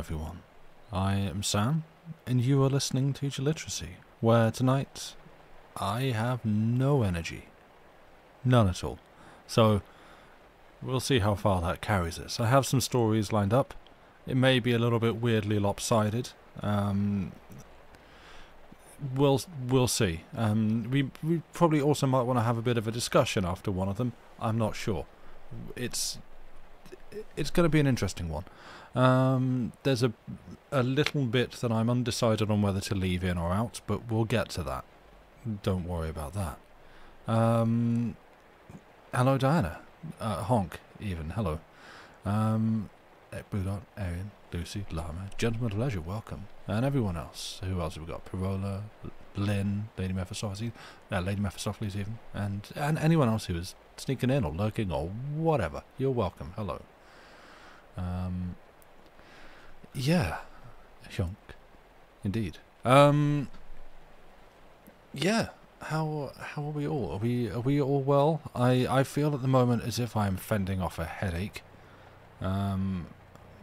everyone. I am Sam, and you are listening to Literacy, where tonight I have no energy. None at all. So, we'll see how far that carries us. I have some stories lined up. It may be a little bit weirdly lopsided. We'll see. We probably also might want to have a bit of a discussion after one of them. I'm not sure. It's going to be an interesting one. There's a little bit that I'm undecided on whether to leave in or out, but we'll get to that. Don't worry about that. Hello, Diana. Honk, even. Hello. Budot, Arian, Lucy, Lama, Gentleman of Leisure, welcome. And everyone else. Who else have we got? Parola, Lynn, Lady Mephistopheles even. And anyone else who is sneaking in or lurking or whatever. You're welcome. Hello. Yeah. Honk. Indeed. Yeah. How are we all? Are we all well? I feel at the moment as if I'm fending off a headache.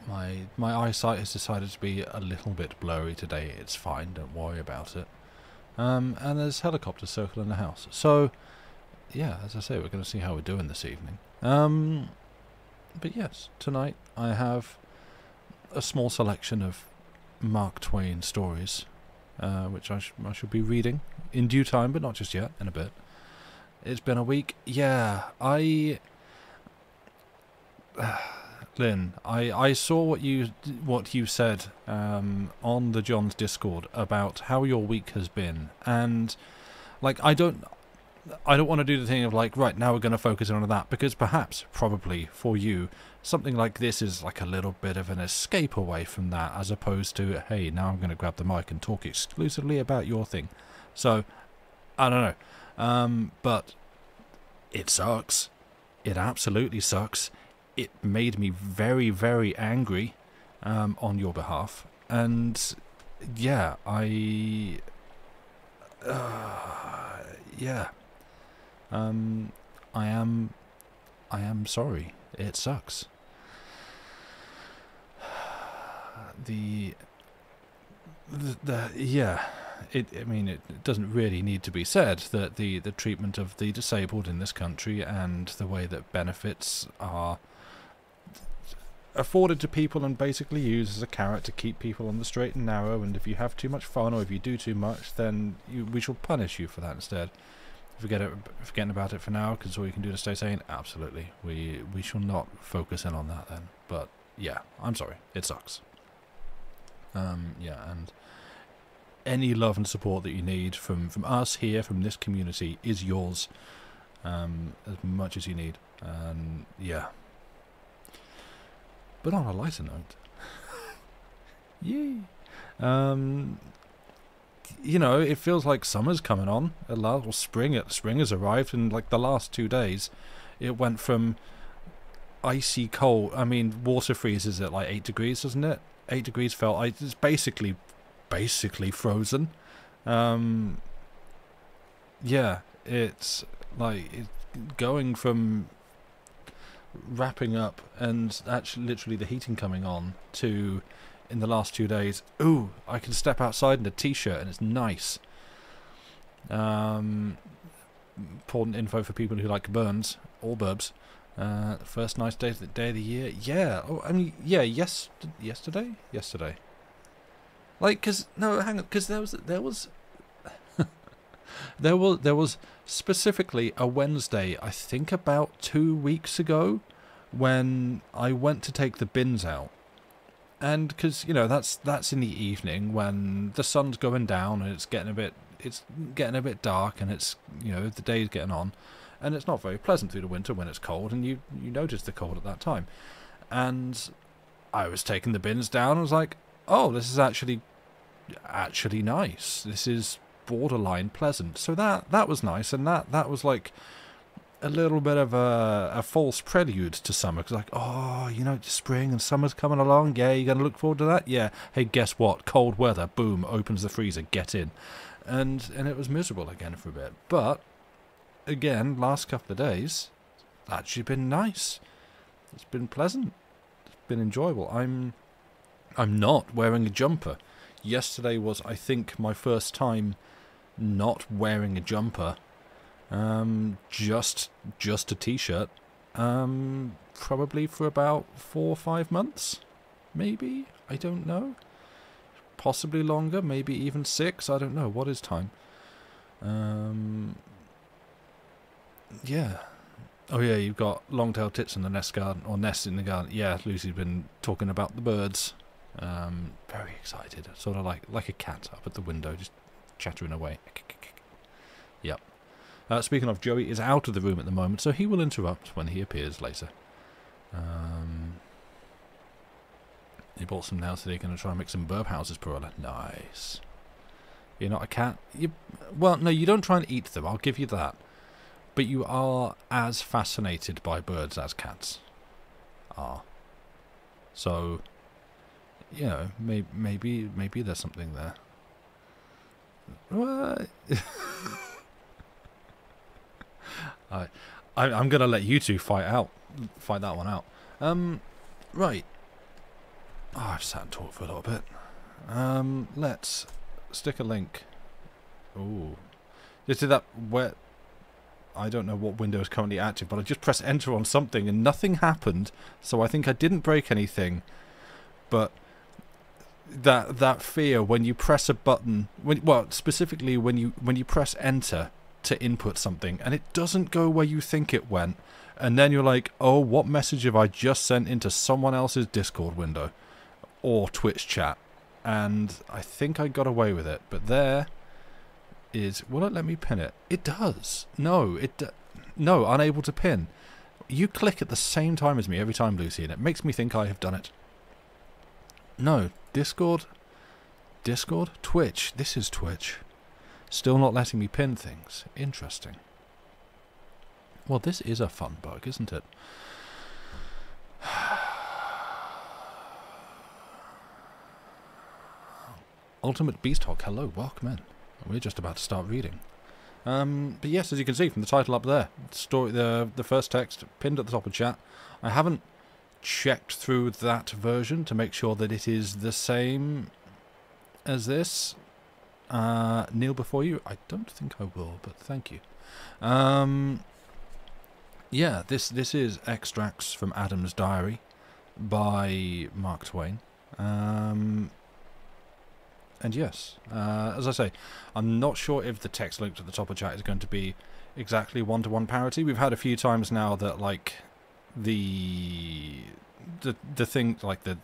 My eyesight has decided to be a little bit blurry today. It's fine, don't worry about it. And there's helicopters circling the house. So, yeah, as I say, we're going to see how we're doing this evening. But yes, tonight I have a small selection of Mark Twain stories, which I shall be reading in due time, but not just yet, in a bit. It's been a week. Yeah, Lynn, I saw what you said on the John's Discord about how your week has been, and like I don't want to do the thing of like, right, now we're going to focus on that, because perhaps, probably for you, something like this is like a little bit of an escape away from that, as opposed to, hey, now I'm going to grab the mic and talk exclusively about your thing. So, I don't know, but it sucks. It absolutely sucks. It made me very, very angry on your behalf, and yeah, I am sorry. It sucks. I mean, it doesn't really need to be said that the treatment of the disabled in this country and the way that benefits are afforded to people and basically used as a carrot to keep people on the straight and narrow, and if you have too much fun or if you do too much, then we shall punish you for that instead. Forgetting about it for now, because all you can do to stay sane, absolutely. We shall not focus in on that then. But yeah, I'm sorry. It sucks. Yeah, and any love and support that you need from us here, from this community, is yours. As much as you need. Yeah. But on a lighter note, yay! You know, it feels like summer's coming on. Spring has arrived, and like the last 2 days, it went from icy cold. I mean, water freezes at like 8 degrees, doesn't it? 8 degrees felt like it's basically frozen. Yeah, it's like going from wrapping up and actually literally the heating coming on to, in the last 2 days, ooh, I can step outside in a t-shirt and it's nice. Important info for people who like burns or burbs. First nice day of the year. Yeah. Oh, I mean, yeah. Yesterday. Like, cause no, hang on, cause there was there was specifically a Wednesday, I think about 2 weeks ago, when I went to take the bins out. And because, you know, that's in the evening when the sun's going down and it's getting a bit dark, and it's, you know, the day's getting on, and it's not very pleasant through the winter when it's cold, and you notice the cold at that time. And I was taking the bins down and I was like, oh, this is actually nice. This is borderline pleasant. So that was nice, and that was like a little bit of a false prelude to summer, because like, oh, you know, spring and summer's coming along, yeah, you're gonna look forward to that, yeah, hey, guess what, cold weather, boom, opens the freezer, get in. And it was miserable again for a bit, but again, last couple of days, it's actually been nice. It's been pleasant. It's been enjoyable. I'm I'm not wearing a jumper. Yesterday was, I think, my first time not wearing a jumper. Just a t-shirt. Probably for about 4 or 5 months. Maybe? I don't know. Possibly longer, maybe even 6. I don't know. What is time? Yeah. Oh yeah, you've got long-tailed tits in the nest garden, or nest in the garden. Yeah, Lucy's been talking about the birds. Very excited. Sort of like a cat up at the window, just chattering away. Yep. Speaking of, Joey is out of the room at the moment, so he will interrupt when he appears later. He bought some now, so they're going to try and make some burp houses, Perilla. Nice. You're not a cat? Well, no, you don't try and eat them, I'll give you that. But you are as fascinated by birds as cats are. So, you know, maybe there's something there. What? I'm going to let you two fight that one out. Right. Oh, I've sat and talked for a little bit. Let's stick a link. Ooh. You see that where... I don't know what window is currently active, but I just pressed enter on something and nothing happened, so I think I didn't break anything. But that fear when you press a button, specifically when you press enter to input something and it doesn't go where you think it went, and then you're like, oh, what message have I just sent into someone else's Discord window or Twitch chat? And I think I got away with it, but there is... Will it let me pin it? It does. No, no, unable to pin. You click at the same time as me every time, Lucy, and it makes me think I have done it. No, Discord, Twitch. This is Twitch. Still not letting me pin things. Interesting. Well, this is a fun bug, isn't it? Ultimate Beasthog, hello, welcome in. We're just about to start reading. But yes, as you can see from the title up there, the first text pinned at the top of chat. I haven't checked through that version to make sure that it is the same as this. Kneel before you? I don't think I will, but thank you. Yeah, this is extracts from Adam's Diary by Mark Twain. And yes, as I say, I'm not sure if the text linked at the top of chat is going to be exactly one-to-one parity. We've had a few times now that, like, the thing, like the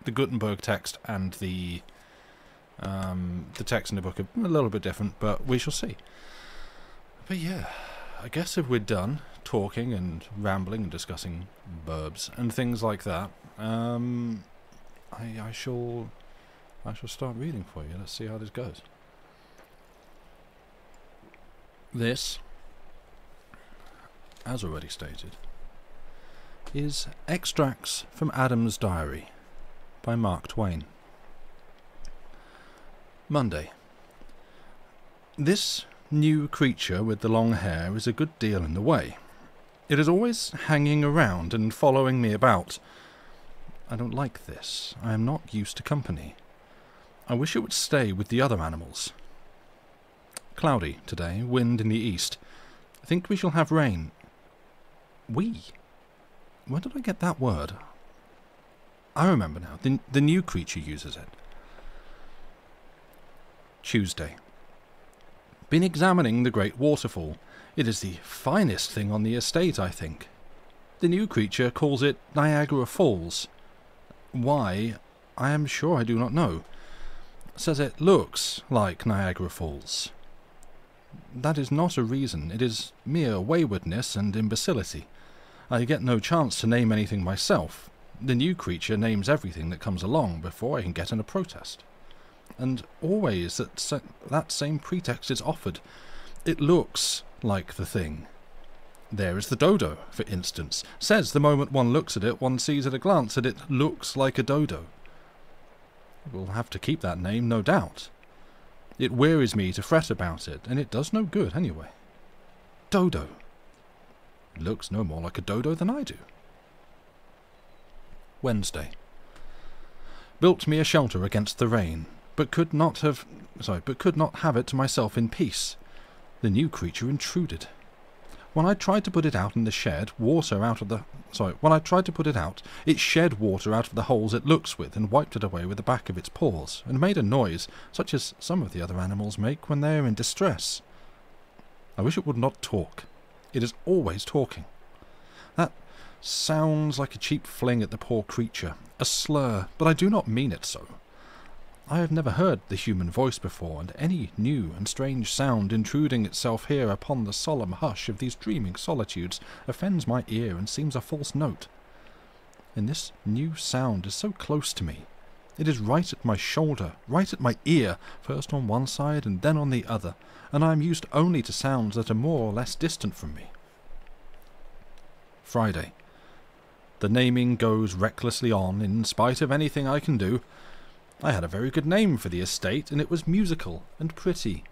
Gutenberg text and the text in the book are a little bit different, but we shall see. But yeah, I guess if we're done talking and rambling and discussing verbs and things like that, I shall start reading for you. Let's see how this goes. This, as already stated, is Extracts from Adam's Diary by Mark Twain. Monday. This new creature with the long hair is a good deal in the way. It is always hanging around and following me about. I don't like this. I am not used to company. I wish it would stay with the other animals. Cloudy today, wind in the east. I think we shall have rain. We? Where did I get that word? I remember now. The new creature uses it. Tuesday. Been examining the great waterfall. It is the finest thing on the estate, I think. The new creature calls it Niagara Falls. Why, I am sure I do not know. Says it looks like Niagara Falls. That is not a reason. It is mere waywardness and imbecility. I get no chance to name anything myself. The new creature names everything that comes along before I can get in a protest. And always that same pretext is offered. It looks like the thing. There is the dodo, for instance. Says the moment one looks at it, one sees at a glance that it looks like a dodo. We'll have to keep that name, no doubt. It wearies me to fret about it, and it does no good anyway. Dodo. It looks no more like a dodo than I do. Wednesday. built me a shelter against the rain, but could not have it to myself in peace. The new creature intruded. When I tried to put it out in the shed, it shed water out of the holes it looks with and wiped it away with the back of its paws, and made a noise such as some of the other animals make when they are in distress. I wish it would not talk. It is always talking. That sounds like a cheap fling at the poor creature, a slur, but I do not mean it so. I have never heard the human voice before, and any new and strange sound intruding itself here upon the solemn hush of these dreaming solitudes offends my ear and seems a false note. And this new sound is so close to me. It is right at my shoulder, right at my ear, first on one side and then on the other, and I am used only to sounds that are more or less distant from me. Friday. The naming goes recklessly on, in spite of anything I can do. I had a very good name for the estate, and it was musical and pretty.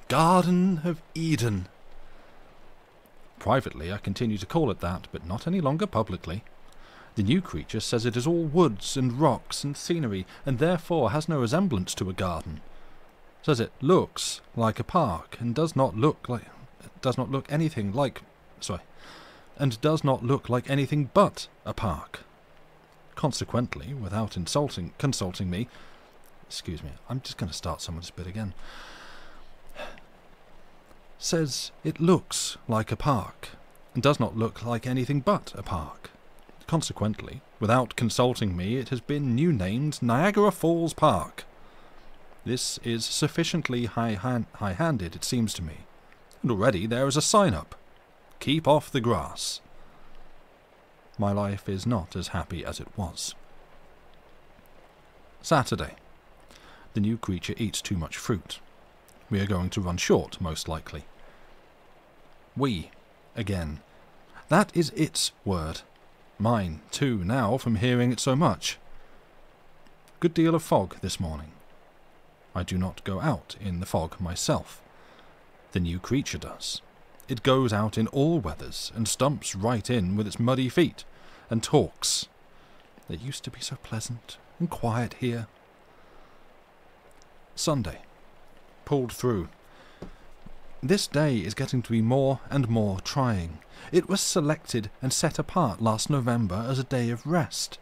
Garden of Eden. Privately, I continue to call it that, but not any longer publicly. The new creature says it is all woods and rocks and scenery, and therefore has no resemblance to a garden. Says it looks like a park, and does not look like anything but a park. Consequently, without consulting me, excuse me, I'm just going to start some of this bit again. Says it looks like a park, and does not look like anything but a park. Consequently, without consulting me, it has been new named Niagara Falls Park. This is sufficiently high-handed, it seems to me, and already there is a sign up. Keep off the grass. My life is not as happy as it was. Saturday. The new creature eats too much fruit. We are going to run short, most likely. We, again. That is its word. Mine, too, now, from hearing it so much. Good deal of fog this morning. I do not go out in the fog myself. The new creature does. It goes out in all weathers, and stumps right in with its muddy feet, and talks. It used to be so pleasant and quiet here. Sunday. Pulled through. This day is getting to be more and more trying. It was selected and set apart last November as a day of rest.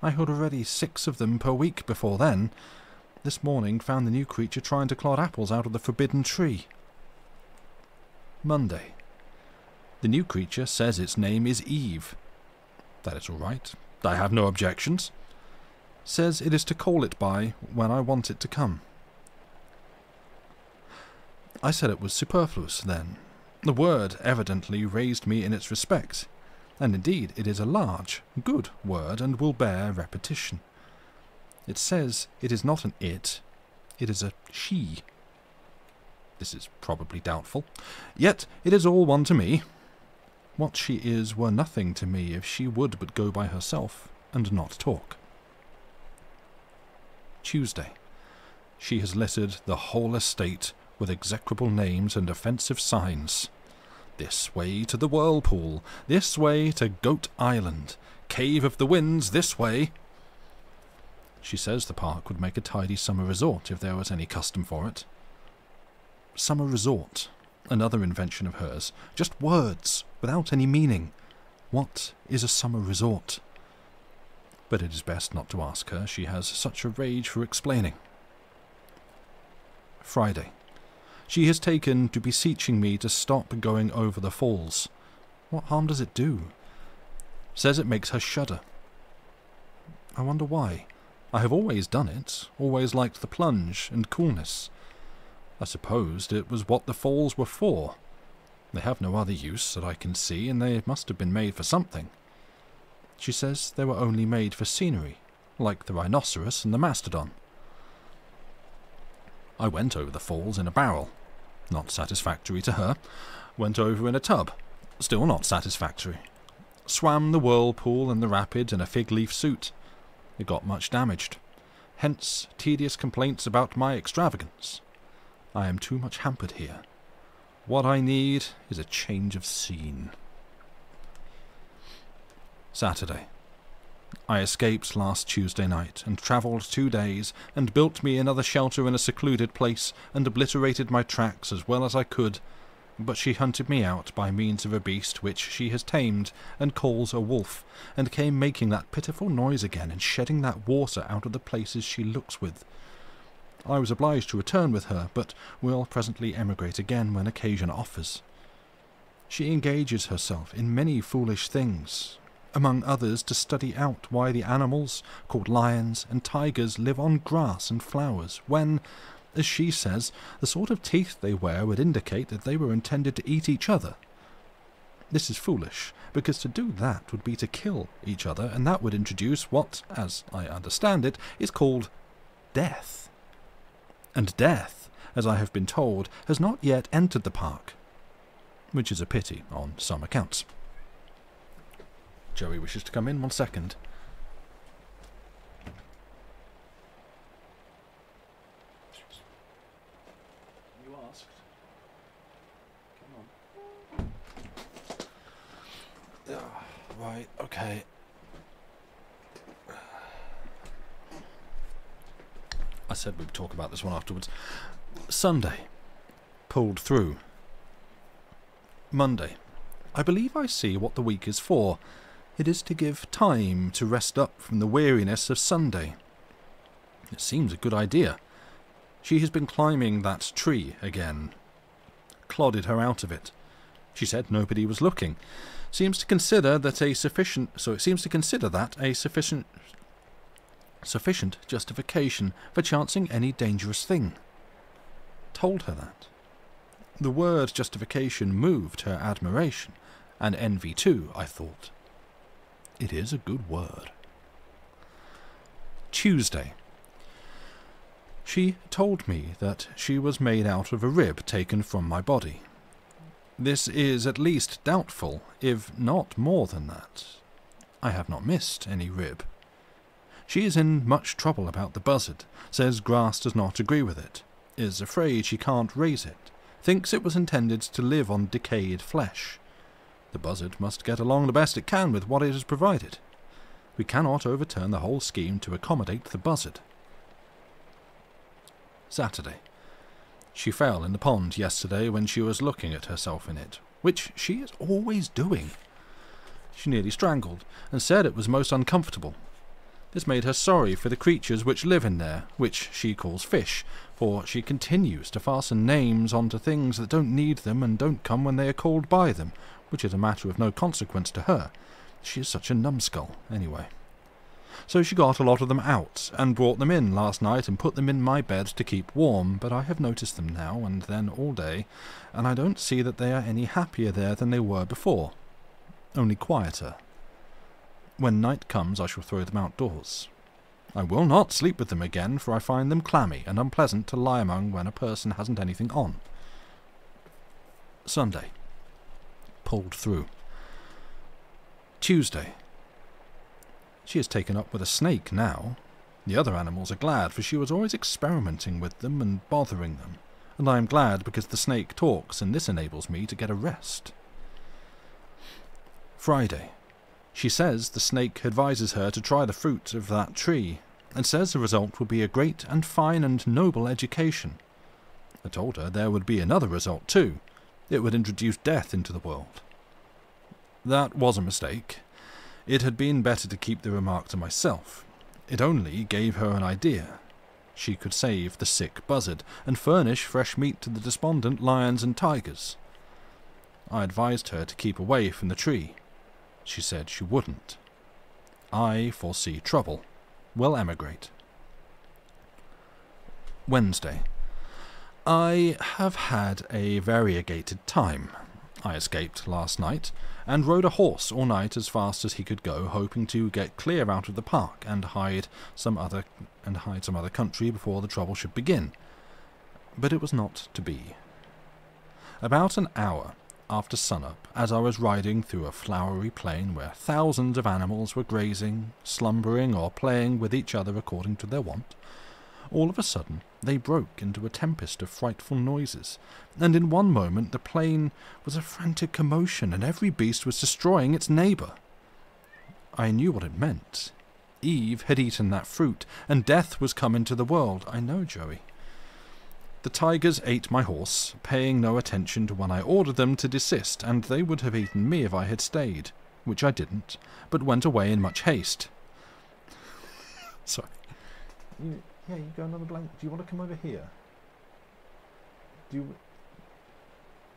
I had already 6 of them per week before then. This morning found the new creature trying to clod apples out of the forbidden tree. Monday. The new creature says its name is Eve. That is all right. I have no objections. Says it is to call it by when I want it to come. I said it was superfluous then. The word evidently raised me in its respect, and indeed it is a large, good word and will bear repetition. It says it is not an it is a she. This is probably doubtful, yet it is all one to me. What she is were nothing to me if she would but go by herself and not talk. Tuesday. She has littered the whole estate with execrable names and offensive signs. This way to the Whirlpool, this way to Goat Island, Cave of the Winds this way. She says the park would make a tidy summer resort if there was any custom for it. Summer resort, another invention of hers, just words, without any meaning. What is a summer resort? But it is best not to ask her, she has such a rage for explaining. Friday. She has taken to beseeching me to stop going over the falls. What harm does it do? Says it makes her shudder. I wonder why. I have always done it, always liked the plunge and coolness. I supposed it was what the falls were for. They have no other use that I can see, and they must have been made for something. She says they were only made for scenery, like the rhinoceros and the mastodon. I went over the falls in a barrel. Not satisfactory to her. Went over in a tub. Still not satisfactory. Swam the whirlpool and the rapids in a fig-leaf suit. It got much damaged. Hence tedious complaints about my extravagance. I am too much hampered here. What I need is a change of scene. Saturday. I escaped last Tuesday night, and travelled 2 days, and built me another shelter in a secluded place, and obliterated my tracks as well as I could. But she hunted me out by means of a beast which she has tamed, and calls a wolf, and came making that pitiful noise again, and shedding that water out of the places she looks with. I was obliged to return with her, but will presently emigrate again when occasion offers. She engages herself in many foolish things, among others to study out why the animals called lions and tigers live on grass and flowers, when, as she says, the sort of teeth they wear would indicate that they were intended to eat each other. This is foolish, because to do that would be to kill each other, and that would introduce what, as I understand it, is called death. And death, as I have been told, has not yet entered the park, which is a pity on some accounts. Joey wishes to come in 1 second. You asked. Come on. Right, okay. I said we'd talk about this one afterwards. Sunday. Pulled through. Monday. I believe I see what the week is for. It is to give time to rest up from the weariness of Sunday. It seems a good idea. She has been climbing that tree again. Clodded her out of it. She said nobody was looking. Seems to consider that a sufficient justification for chancing any dangerous thing. Told her that. The word justification moved her admiration, and envy too, I thought. It is a good word. Tuesday. She told me that she was made out of a rib taken from my body. This is at least doubtful, if not more than that. I have not missed any rib. She is in much trouble about the buzzard, says grass does not agree with it, is afraid she can't raise it, thinks it was intended to live on decayed flesh. The buzzard must get along the best it can with what it has provided. We cannot overturn the whole scheme to accommodate the buzzard. Saturday. She fell in the pond yesterday when she was looking at herself in it, which she is always doing. She nearly strangled, and said it was most uncomfortable. This made her sorry for the creatures which live in there, which she calls fish, for she continues to fasten names onto things that don't need them and don't come when they are called by them, which is a matter of no consequence to her. She is such a numbskull, anyway. So she got a lot of them out, and brought them in last night and put them in my bed to keep warm, but I have noticed them now and then all day, and I don't see that they are any happier there than they were before, only quieter. When night comes I shall throw them outdoors. I will not sleep with them again, for I find them clammy and unpleasant to lie among when a person hasn't anything on. Sunday. Pulled through. Tuesday. She is taken up with a snake now. The other animals are glad, for she was always experimenting with them and bothering them, and I am glad because the snake talks, and this enables me to get a rest. Friday. She says the snake advises her to try the fruit of that tree, and says the result will be a great and fine and noble education. I told her there would be another result too. It would introduce death into the world. That was a mistake. It had been better to keep the remark to myself. It only gave her an idea. She could save the sick buzzard, and furnish fresh meat to the despondent lions and tigers. I advised her to keep away from the tree. She said she wouldn't. I foresee trouble. Will emigrate. Wednesday. I have had a variegated time. I escaped last night, and rode a horse all night as fast as he could go, hoping to get clear out of the park and hide some other country before the trouble should begin. But it was not to be. About an hour after sunup, as I was riding through a flowery plain where thousands of animals were grazing, slumbering, or playing with each other according to their wont, all of a sudden they broke into a tempest of frightful noises, and in one moment the plain was a frantic commotion, and every beast was destroying its neighbour. I knew what it meant. Eve had eaten that fruit, and death was come into the world. I know, Joey. The tigers ate my horse, paying no attention to when I ordered them to desist, and they would have eaten me if I had stayed, which I didn't, but went away in much haste. Sorry. You go another blanket. Do you want to come over here?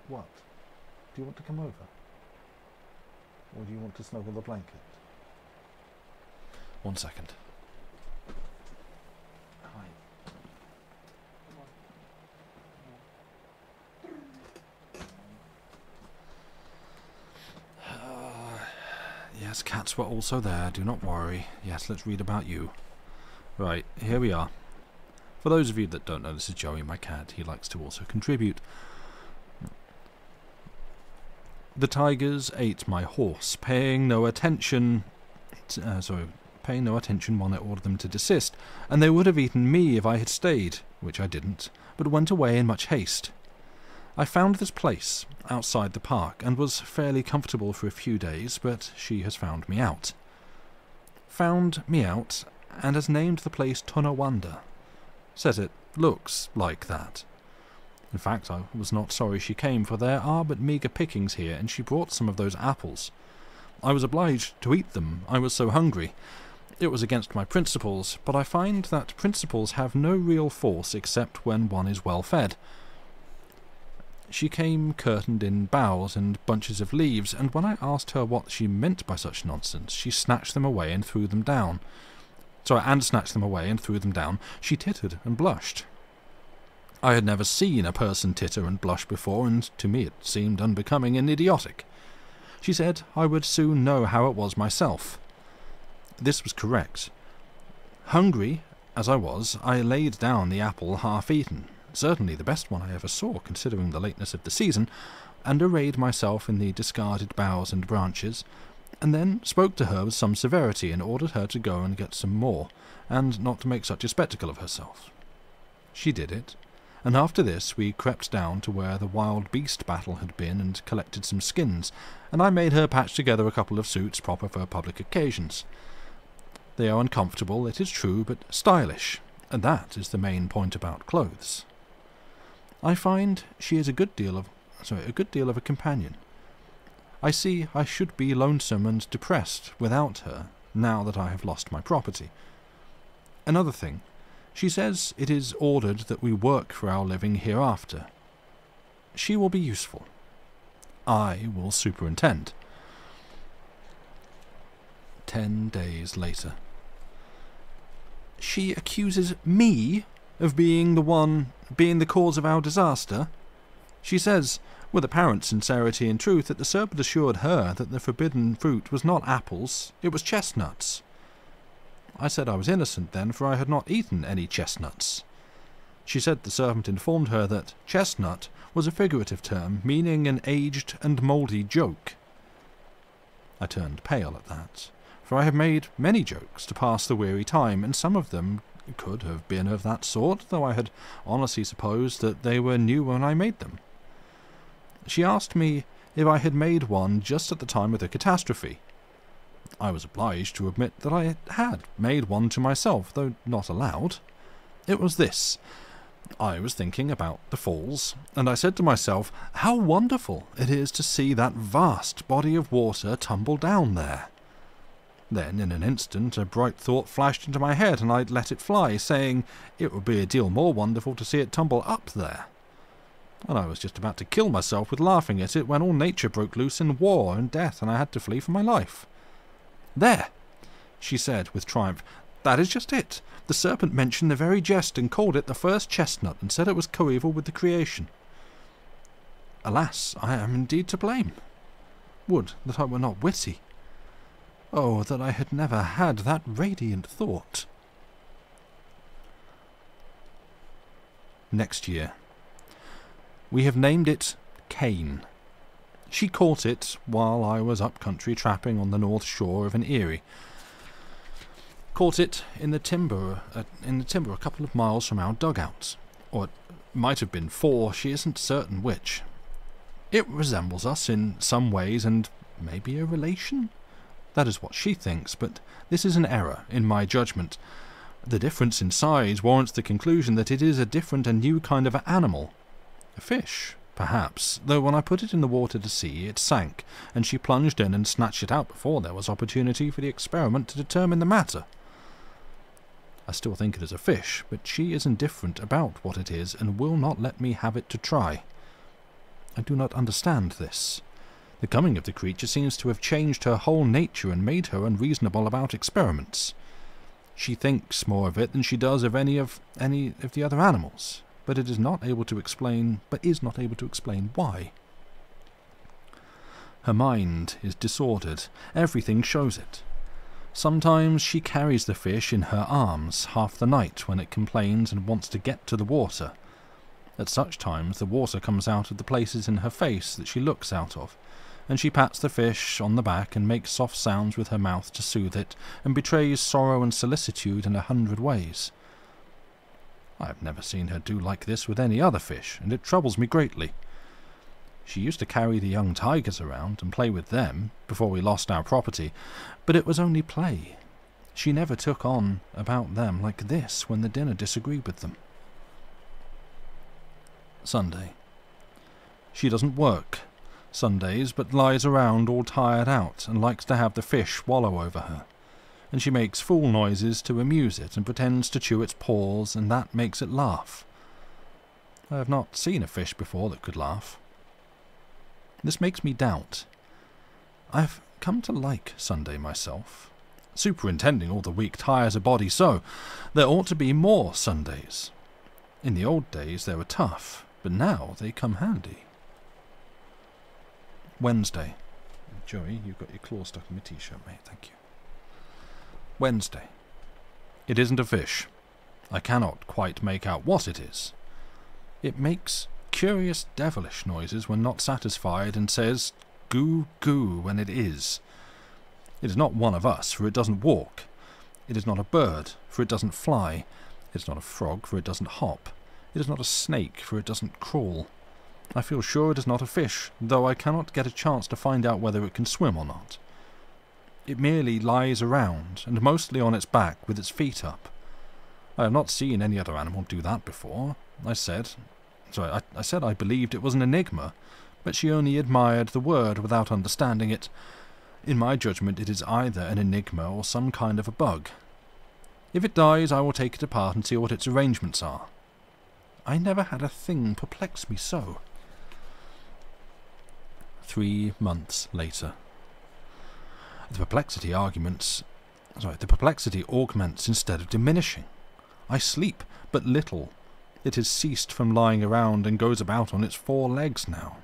What? Do you want to come over? Or do you want to snuggle the blanket? 1 second. Hi. Yes, cats were also there. Do not worry. Yes, let's read about you. Right, here we are. For those of you that don't know, this is Joey, my cat. He likes to also contribute. The tigers ate my horse, paying no attention when I ordered them to desist, and they would have eaten me if I had stayed, which I didn't, but went away in much haste. I found this place, outside the park, and was fairly comfortable for a few days, but she has found me out. Found me out, and has named the place Tonawanda. Says it looks like that. In fact, I was not sorry she came, for there are but meagre pickings here, and she brought some of those apples. I was obliged to eat them, I was so hungry. It was against my principles, but I find that principles have no real force except when one is well fed. She came curtained in boughs and bunches of leaves, and when I asked her what she meant by such nonsense, she snatched them away and threw them down. She tittered and blushed. I had never seen a person titter and blush before, and to me it seemed unbecoming and idiotic. She said I would soon know how it was myself. This was correct. Hungry as I was, I laid down the apple half-eaten, certainly the best one I ever saw, considering the lateness of the season, and arrayed myself in the discarded boughs and branches, and then spoke to her with some severity, and ordered her to go and get some more, and not to make such a spectacle of herself. She did it, and after this we crept down to where the wild beast battle had been and collected some skins, and I made her patch together a couple of suits proper for public occasions. They are uncomfortable, it is true, but stylish, and that is the main point about clothes. I find she is a good deal of a companion. I see I should be lonesome and depressed without her, now that I have lost my property. Another thing, she says it is ordered that we work for our living hereafter. She will be useful. I will superintend. 10 days later. She accuses me of being the cause of our disaster. She says, with apparent sincerity and truth, that the serpent assured her that the forbidden fruit was not apples, it was chestnuts. I said I was innocent then, for I had not eaten any chestnuts. She said the serpent informed her that chestnut was a figurative term, meaning an aged and mouldy joke. I turned pale at that, for I have made many jokes to pass the weary time, and some of them could have been of that sort, though I had honestly supposed that they were new when I made them. She asked me if I had made one just at the time of the catastrophe. I was obliged to admit that I had made one to myself, though not aloud. It was this. I was thinking about the falls, and I said to myself, how wonderful it is to see that vast body of water tumble down there. Then, in an instant, a bright thought flashed into my head, and I let it fly, saying it would be a deal more wonderful to see it tumble up there. And I was just about to kill myself with laughing at it when all nature broke loose in war and death, and I had to flee for my life. "There," she said with triumph, "that is just it. The serpent mentioned the very jest and called it the first chestnut, and said it was coeval with the creation. Alas, I am indeed to blame. Would that I were not witty. Oh, that I had never had that radiant thought." Next year. We have named it Cain. She caught it while I was up country trapping on the north shore of an Erie. Caught it in the timber a couple of miles from our dugouts, or it might have been 4, she isn't certain which. It resembles us in some ways, and may be a relation, That is what she thinks, but this is an error in my judgment. The difference in size warrants the conclusion that it is a different and new kind of animal. A fish, perhaps, though when I put it in the water to see, it sank, and she plunged in and snatched it out before there was opportunity for the experiment to determine the matter. I still think it is a fish, but she is indifferent about what it is and will not let me have it to try. I do not understand this. The coming of the creature seems to have changed her whole nature and made her unreasonable about experiments. She thinks more of it than she does of any of the other animals, but is not able to explain why. Her mind is disordered. Everything shows it. Sometimes she carries the fish in her arms half the night when it complains and wants to get to the water. At such times the water comes out of the places in her face that she looks out of, and she pats the fish on the back and makes soft sounds with her mouth to soothe it, and betrays sorrow and solicitude in 100 ways. I have never seen her do like this with any other fish, and it troubles me greatly. She used to carry the young tigers around and play with them before we lost our property, but it was only play. She never took on about them like this when the dinner disagreed with them. Sunday. She doesn't work Sundays, but lies around all tired out and likes to have the fish wallow over her, and she makes fool noises to amuse it and pretends to chew its paws, and that makes it laugh. I have not seen a fish before that could laugh. This makes me doubt. I've come to like Sunday myself. Superintending all the week tires a body so. There ought to be more Sundays. In the old days they were tough, but now they come handy. Wednesday. Joey, you've got your claw stuck in my t-shirt, mate. Thank you. Wednesday. It isn't a fish. I cannot quite make out what it is. It makes curious devilish noises when not satisfied, and says goo goo when it is. It is not one of us, for it doesn't walk. It is not a bird, for it doesn't fly. It is not a frog, for it doesn't hop. It is not a snake, for it doesn't crawl. I feel sure it is not a fish, though I cannot get a chance to find out whether it can swim or not. It merely lies around, and mostly on its back with its feet up. I have not seen any other animal do that before. I said I believed it was an enigma, but she only admired the word without understanding it. In my judgment, it is either an enigma or some kind of a bug. If it dies, I will take it apart and see what its arrangements are. I never had a thing perplex me so. 3 months later. The perplexity augments instead of diminishing. I sleep but little. It has ceased from lying around and goes about on its 4 legs now.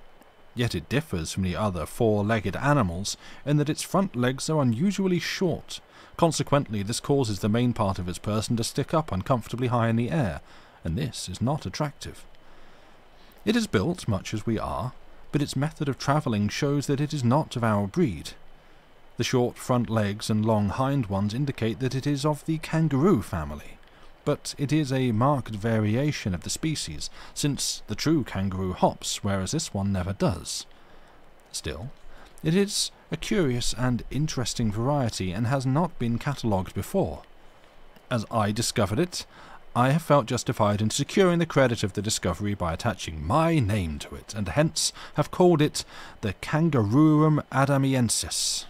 Yet it differs from the other 4-legged animals in that its front legs are unusually short. Consequently, this causes the main part of its person to stick up uncomfortably high in the air, and this is not attractive. It is built much as we are, but its method of travelling shows that it is not of our breed. The short front legs and long hind ones indicate that it is of the kangaroo family, but it is a marked variation of the species, since the true kangaroo hops, whereas this one never does. Still, it is a curious and interesting variety, and has not been catalogued before. As I discovered it, I have felt justified in securing the credit of the discovery by attaching my name to it, and hence have called it the Kangaroorum adamiensis.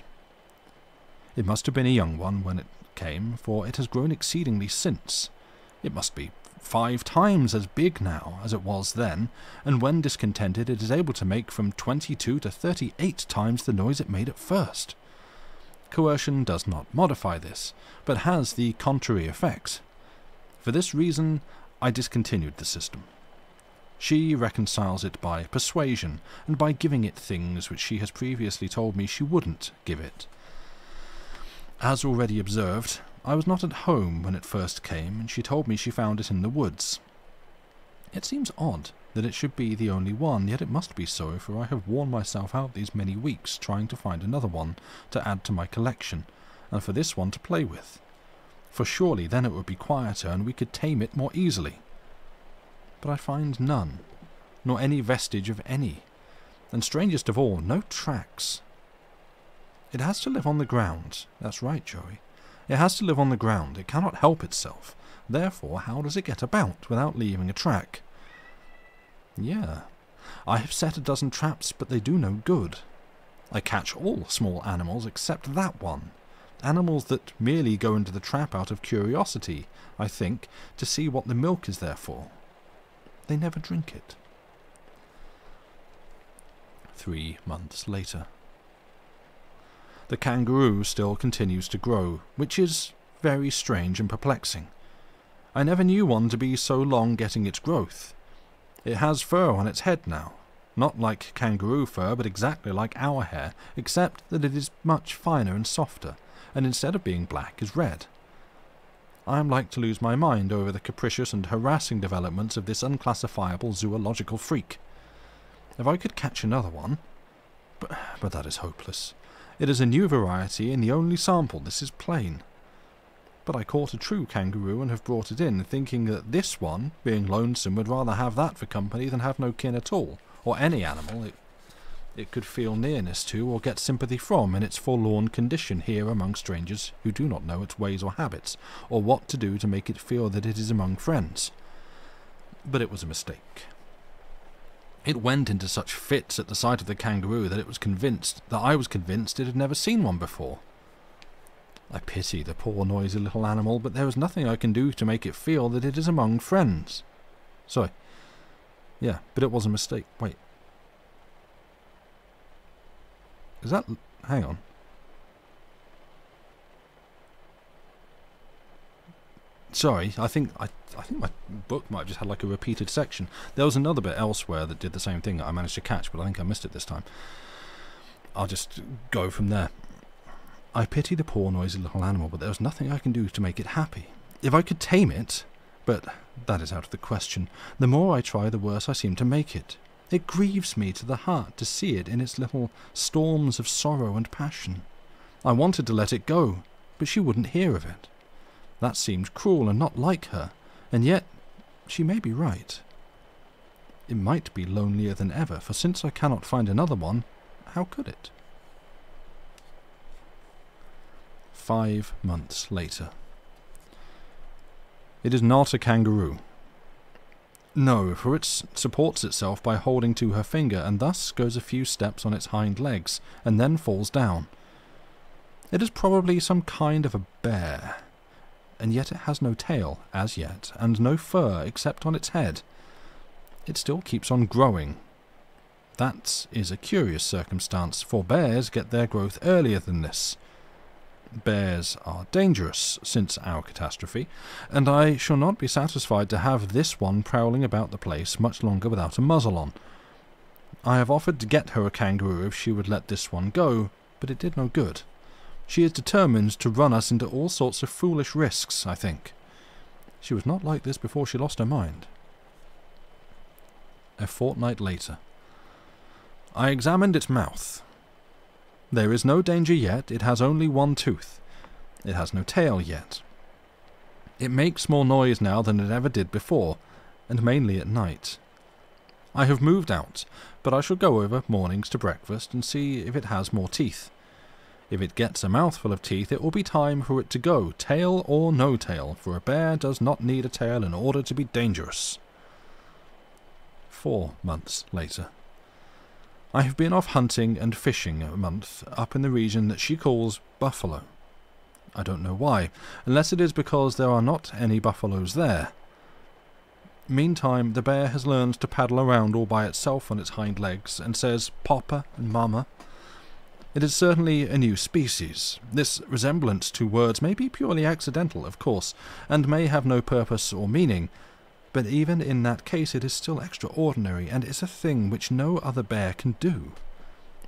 It must have been a young one when it came, for it has grown exceedingly since. It must be 5 times as big now as it was then, and when discontented it is able to make from 22 to 38 times the noise it made at first. Coercion does not modify this, but has the contrary effect. For this reason, I discontinued the system. She reconciles it by persuasion, and by giving it things which she has previously told me she wouldn't give it. As already observed, I was not at home when it first came, and she told me she found it in the woods. It seems odd that it should be the only one, yet it must be so, for I have worn myself out these many weeks trying to find another one to add to my collection, and for this one to play with. For surely then it would be quieter, and we could tame it more easily. But I find none, nor any vestige of any, and strangest of all, no tracks. It has to live on the ground. That's right, Joey. It has to live on the ground. It cannot help itself. Therefore, how does it get about without leaving a track? Yeah. I have set a dozen traps, but they do no good. I catch all small animals except that one. Animals that merely go into the trap out of curiosity, I think, to see what the milk is there for. They never drink it. 3 months later. The kangaroo still continues to grow, which is very strange and perplexing. I never knew one to be so long getting its growth. It has fur on its head now. Not like kangaroo fur, but exactly like our hair, except that it is much finer and softer, and instead of being black is red. I am like to lose my mind over the capricious and harassing developments of this unclassifiable zoological freak. If I could catch another one... But that is hopeless. It is a new variety, and the only sample. This is plain. But I caught a true kangaroo and have brought it in, thinking that this one, being lonesome, would rather have that for company than have no kin at all, or any animal it could feel nearness to or get sympathy from in its forlorn condition here among strangers who do not know its ways or habits, or what to do to make it feel that it is among friends. But it was a mistake. It went into such fits at the sight of the kangaroo that I was convinced it had never seen one before. I pity the poor noisy little animal, but there is nothing I can do to make it feel that it is among friends. Sorry. Yeah, but it was a mistake. Wait. Is that... Hang on. Sorry, I think my book might have just had like a repeated section. There was another bit elsewhere that did the same thing that I managed to catch, but I think I missed it this time. I'll just go from there. I pity the poor noisy little animal, but there was nothing I can do to make it happy. If I could tame it, but that is out of the question. The more I try, the worse I seem to make it. It grieves me to the heart to see it in its little storms of sorrow and passion. I wanted to let it go, but she wouldn't hear of it. That seemed cruel and not like her, and yet she may be right. It might be lonelier than ever, for since I cannot find another one, how could it? 5 months later. It is not a kangaroo. No, for it supports itself by holding to her finger, and thus goes a few steps on its hind legs, and then falls down. It is probably some kind of a bear, and yet it has no tail, as yet, and no fur except on its head. It still keeps on growing. That is a curious circumstance, for bears get their growth earlier than this. Bears are dangerous since our catastrophe, and I shall not be satisfied to have this one prowling about the place much longer without a muzzle on. I have offered to get her a kangaroo if she would let this one go, but it did no good. She is determined to run us into all sorts of foolish risks, I think. She was not like this before she lost her mind. A fortnight later. I examined its mouth. There is no danger yet, it has only one tooth. It has no tail yet. It makes more noise now than it ever did before, and mainly at night. I have moved out, but I shall go over mornings to breakfast and see if it has more teeth. If it gets a mouthful of teeth, it will be time for it to go, tail or no tail, for a bear does not need a tail in order to be dangerous. 4 months later. I have been off hunting and fishing a month up in the region that she calls Buffalo. I don't know why, unless it is because there are not any buffaloes there. Meantime, the bear has learned to paddle around all by itself on its hind legs and says "Papa" and "Mama." It is certainly a new species. This resemblance to words may be purely accidental, of course, and may have no purpose or meaning, but even in that case it is still extraordinary, and is a thing which no other bear can do.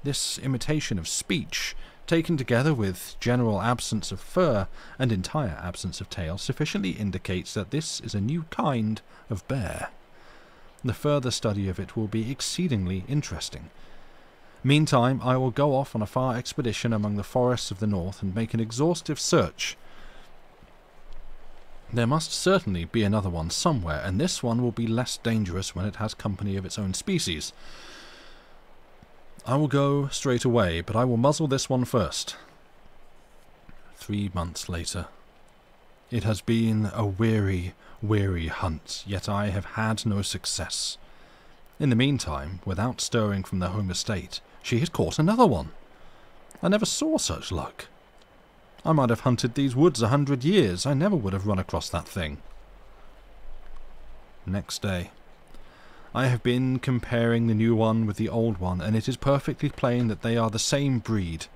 This imitation of speech, taken together with general absence of fur and entire absence of tail, sufficiently indicates that this is a new kind of bear. The further study of it will be exceedingly interesting. Meantime, I will go off on a far expedition among the forests of the north and make an exhaustive search. There must certainly be another one somewhere, and this one will be less dangerous when it has company of its own species. I will go straight away, but I will muzzle this one first. 3 months later. It has been a weary, weary hunt, yet I have had no success. In the meantime, without stirring from the home estate, she had caught another one. I never saw such luck. I might have hunted these woods 100 years. I never would have run across that thing. Next day. I have been comparing the new one with the old one, and it is perfectly plain that they are the same breed.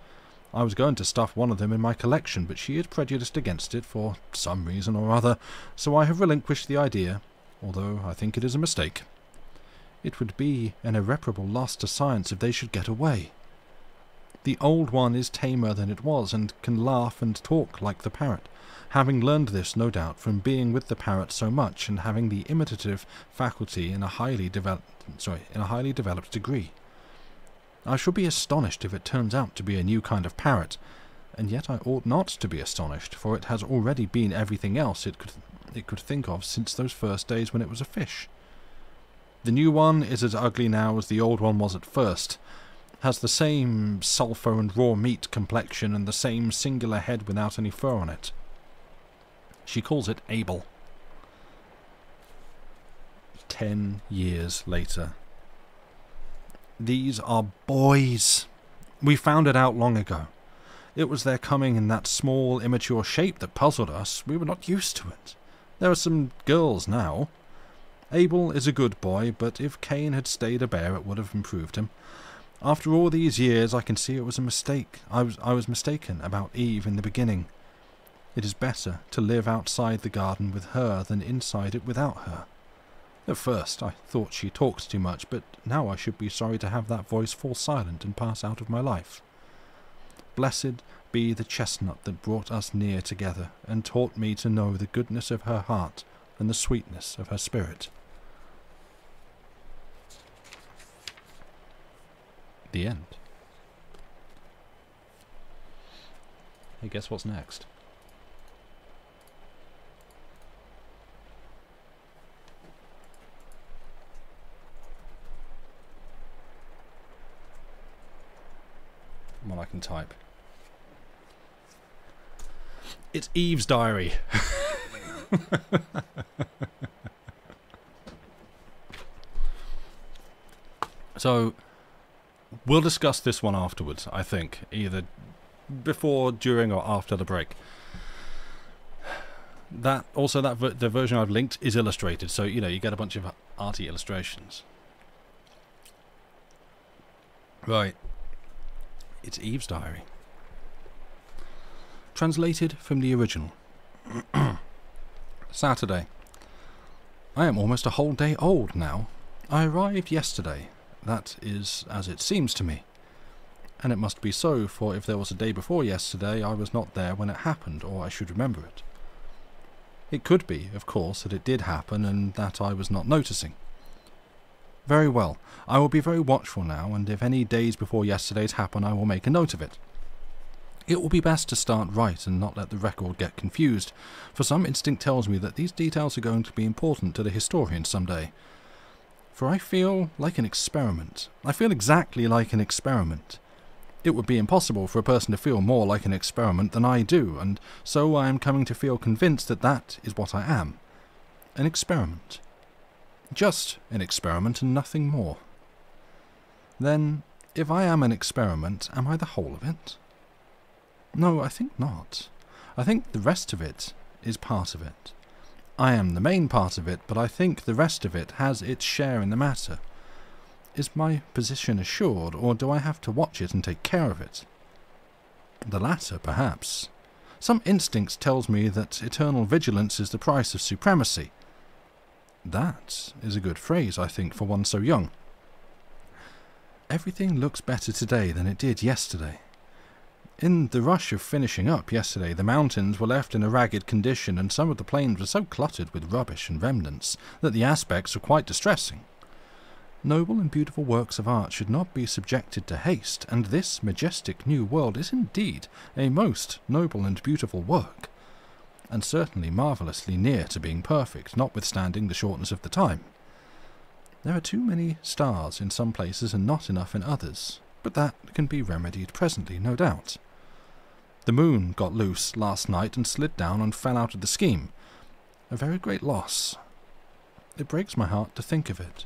I was going to stuff one of them in my collection, but she had prejudiced against it for some reason or other, so I have relinquished the idea, although I think it is a mistake. It would be an irreparable loss to science if they should get away. The old one is tamer than it was, and can laugh and talk like the parrot, having learned this, no doubt, from being with the parrot so much, and having the imitative faculty in a highly developed degree. I shall be astonished if it turns out to be a new kind of parrot, and yet I ought not to be astonished, for it has already been everything else it could think of since those first days when it was a fish. The new one is as ugly now as the old one was at first, has the same sulphur and raw meat complexion, and the same singular head without any fur on it. She calls it Abel. 10 years later. These are boys. We found it out long ago. It was their coming in that small, immature shape that puzzled us. We were not used to it. There are some girls now. Abel is a good boy, but if Cain had stayed a bear, it would have improved him. After all these years, I can see it was a mistake. I was mistaken about Eve in the beginning. It is better to live outside the garden with her than inside it without her. At first I thought she talked too much, but now I should be sorry to have that voice fall silent and pass out of my life. Blessed be the chestnut that brought us near together, and taught me to know the goodness of her heart and the sweetness of her spirit. The end. Hey, guess what's next? What I can type. It's Eve's diary. So, we'll discuss this one afterwards, I think. Either before, during, or after the break. The version I've linked is illustrated, so, you know, you get a bunch of arty illustrations. Right. It's Eve's diary. Translated from the original. Saturday. I am almost a whole day old now. I arrived yesterday. That is as it seems to me. And it must be so, for if there was a day before yesterday, I was not there when it happened, or I should remember it. It could be, of course, that it did happen, and that I was not noticing. Very well, I will be very watchful now, and if any days before yesterday's happen, I will make a note of it. It will be best to start right and not let the record get confused, for some instinct tells me that these details are going to be important to the historian some day. For I feel like an experiment. I feel exactly like an experiment. It would be impossible for a person to feel more like an experiment than I do, and so I am coming to feel convinced that that is what I am. An experiment. Just an experiment and nothing more. Then, if I am an experiment, am I the whole of it? No, I think not. I think the rest of it is part of it. I am the main part of it, but I think the rest of it has its share in the matter. Is my position assured, or do I have to watch it and take care of it? The latter, perhaps. Some instinct tells me that eternal vigilance is the price of supremacy. That is a good phrase, I think, for one so young. Everything looks better today than it did yesterday. In the rush of finishing up yesterday, the mountains were left in a ragged condition, and some of the plains were so cluttered with rubbish and remnants that the aspects were quite distressing. Noble and beautiful works of art should not be subjected to haste, and this majestic new world is indeed a most noble and beautiful work, and certainly marvellously near to being perfect, notwithstanding the shortness of the time. There are too many stars in some places and not enough in others. but that can be remedied presently, no doubt. The moon got loose last night and slid down and fell out of the scheme. A very great loss. It breaks my heart to think of it.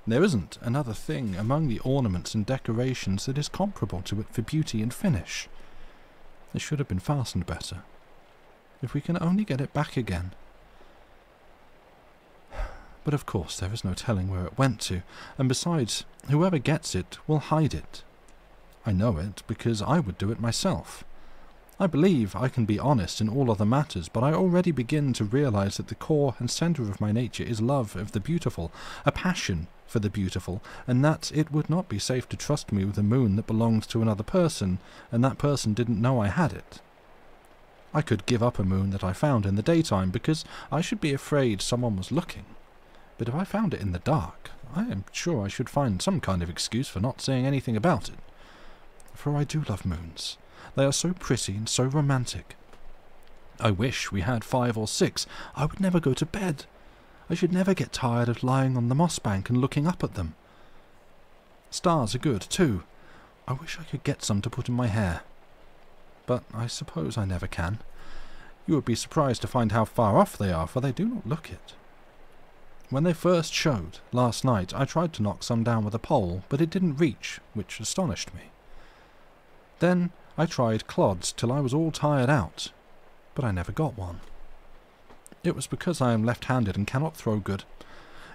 There isn't another thing among the ornaments and decorations that is comparable to it for beauty and finish. It should have been fastened better. If we can only get it back again. But of course there is no telling where it went to, and besides, whoever gets it will hide it. I know it because I would do it myself. I believe I can be honest in all other matters, but I already begin to realize that the core and center of my nature is love of the beautiful, a passion for the beautiful, and that it would not be safe to trust me with a moon that belongs to another person, and that person didn't know I had it. I could give up a moon that I found in the daytime, because I should be afraid someone was looking. But if I found it in the dark, I am sure I should find some kind of excuse for not saying anything about it. For I do love moons. They are so pretty and so romantic. I wish we had 5 or 6. I would never go to bed. I should never get tired of lying on the moss bank and looking up at them. Stars are good, too. I wish I could get some to put in my hair. But I suppose I never can. You would be surprised to find how far off they are, for they do not look it. When they first showed, last night, I tried to knock some down with a pole, but it didn't reach, which astonished me. Then I tried clods till I was all tired out, but I never got one. It was because I am left-handed and cannot throw good.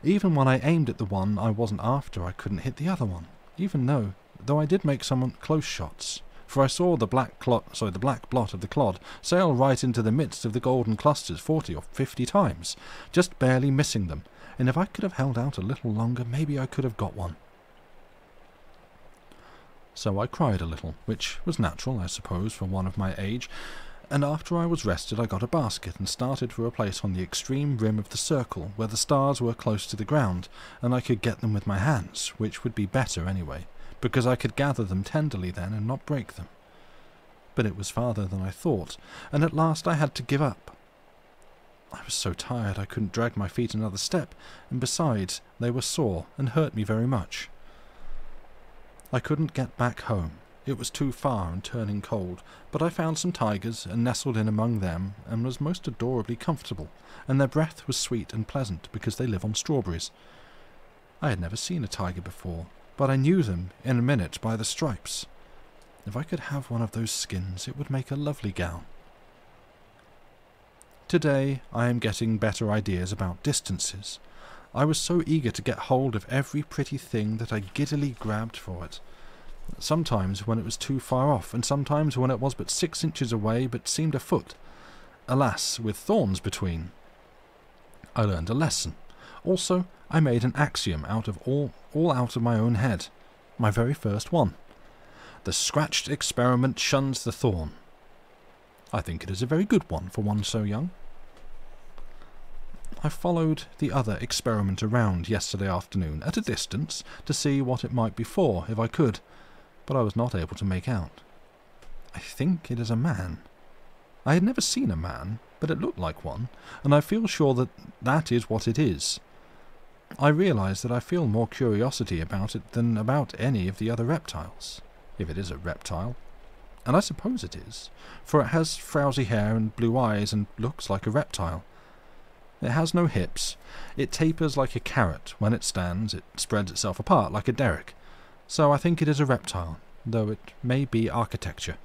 Even when I aimed at the one I wasn't after, I couldn't hit the other one, even though I did make some close shots, for I saw the black blot of the clod sail right into the midst of the golden clusters 40 or 50 times, just barely missing them, and if I could have held out a little longer, maybe I could have got one. So I cried a little, which was natural, I suppose, for one of my age, and after I was rested I got a basket and started for a place on the extreme rim of the circle where the stars were close to the ground, and I could get them with my hands, which would be better anyway, because I could gather them tenderly then and not break them. But it was farther than I thought, and at last I had to give up. I was so tired I couldn't drag my feet another step, and besides, they were sore and hurt me very much. I couldn't get back home. It was too far and turning cold, but I found some tigers and nestled in among them and was most adorably comfortable, and their breath was sweet and pleasant because they live on strawberries. I had never seen a tiger before, but I knew them in a minute by the stripes. If I could have one of those skins, it would make a lovely gown. Today I am getting better ideas about distances. I was so eager to get hold of every pretty thing that I giddily grabbed for it. Sometimes when it was too far off, and sometimes when it was but 6 inches away but seemed a foot. Alas, with thorns between. I learned a lesson. Also, I made an axiom out of all out of my own head. My very first one. The scratched experiment shuns the thorn. I think it is a very good one for one so young. I followed the other experiment around yesterday afternoon at a distance to see what it might be for, if I could, but I was not able to make out. I think it is a man. I had never seen a man, but it looked like one, and I feel sure that that is what it is. I realize that I feel more curiosity about it than about any of the other reptiles, if it is a reptile, and I suppose it is, for it has frowsy hair and blue eyes and looks like a reptile. It has no hips. It tapers like a carrot. When it stands, it spreads itself apart like a derrick. So I think it is a reptile, though it may be architecture.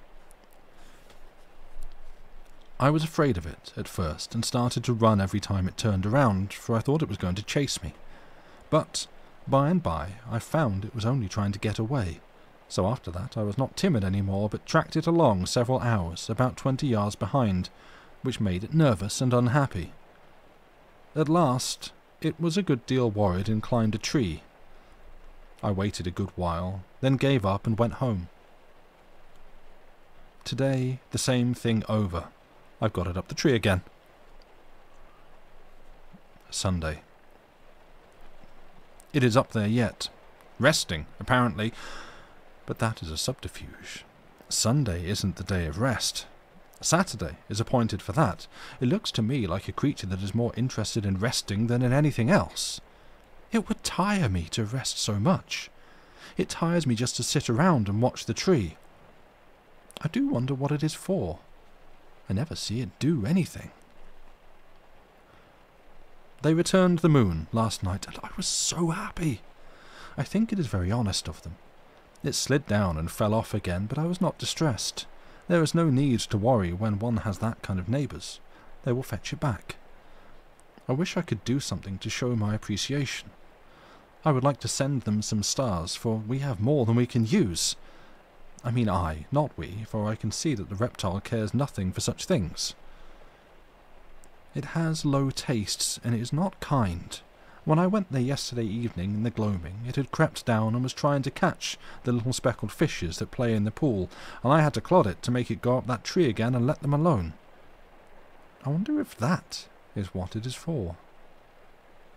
I was afraid of it at first, and started to run every time it turned around, for I thought it was going to chase me. But by and by I found it was only trying to get away. So after that I was not timid any more, but tracked it along several hours, about 20 yards behind, which made it nervous and unhappy. At last, it was a good deal worried and climbed a tree. I waited a good while, then gave up and went home. Today, the same thing over. I've got it up the tree again. Sunday. It is up there yet. Resting, apparently. But that is a subterfuge. Sunday isn't the day of rest. Saturday is appointed for that. It looks to me like a creature that is more interested in resting than in anything else. It would tire me to rest so much. It tires me just to sit around and watch the tree. I do wonder what it is for. I never see it do anything. They returned the moon last night, and I was so happy. I think it is very honest of them. It slid down and fell off again, but I was not distressed. There is no need to worry when one has that kind of neighbours. They will fetch it back. I wish I could do something to show my appreciation. I would like to send them some stars, for we have more than we can use. I mean I, not we, for I can see that the reptile cares nothing for such things. It has low tastes, and it is not kind. When I went there yesterday evening in the gloaming, it had crept down and was trying to catch the little speckled fishes that play in the pool, and I had to clod it to make it go up that tree again and let them alone. I wonder if that is what it is for.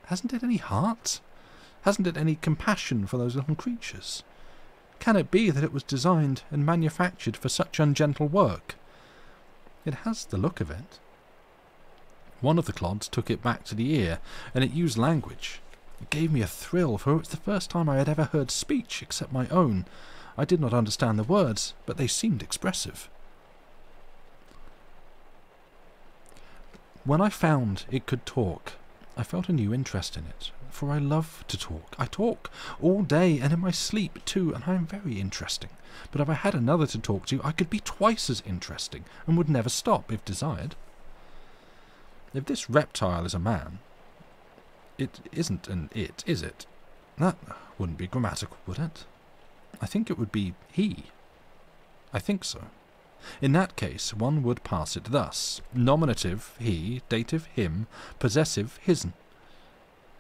Hasn't it any heart? Hasn't it any compassion for those little creatures? Can it be that it was designed and manufactured for such ungentle work? It has the look of it. One of the clods took it back to the ear, and it used language. It gave me a thrill, for it was the first time I had ever heard speech except my own. I did not understand the words, but they seemed expressive. When I found it could talk, I felt a new interest in it, for I love to talk. I talk all day, and in my sleep too, and I am very interesting. But if I had another to talk to, I could be twice as interesting, and would never stop if desired. If this reptile is a man, it isn't an it, is it? That wouldn't be grammatical, would it? I think it would be he. I think so. In that case, one would pass it thus: nominative he, dative him, possessive hisn.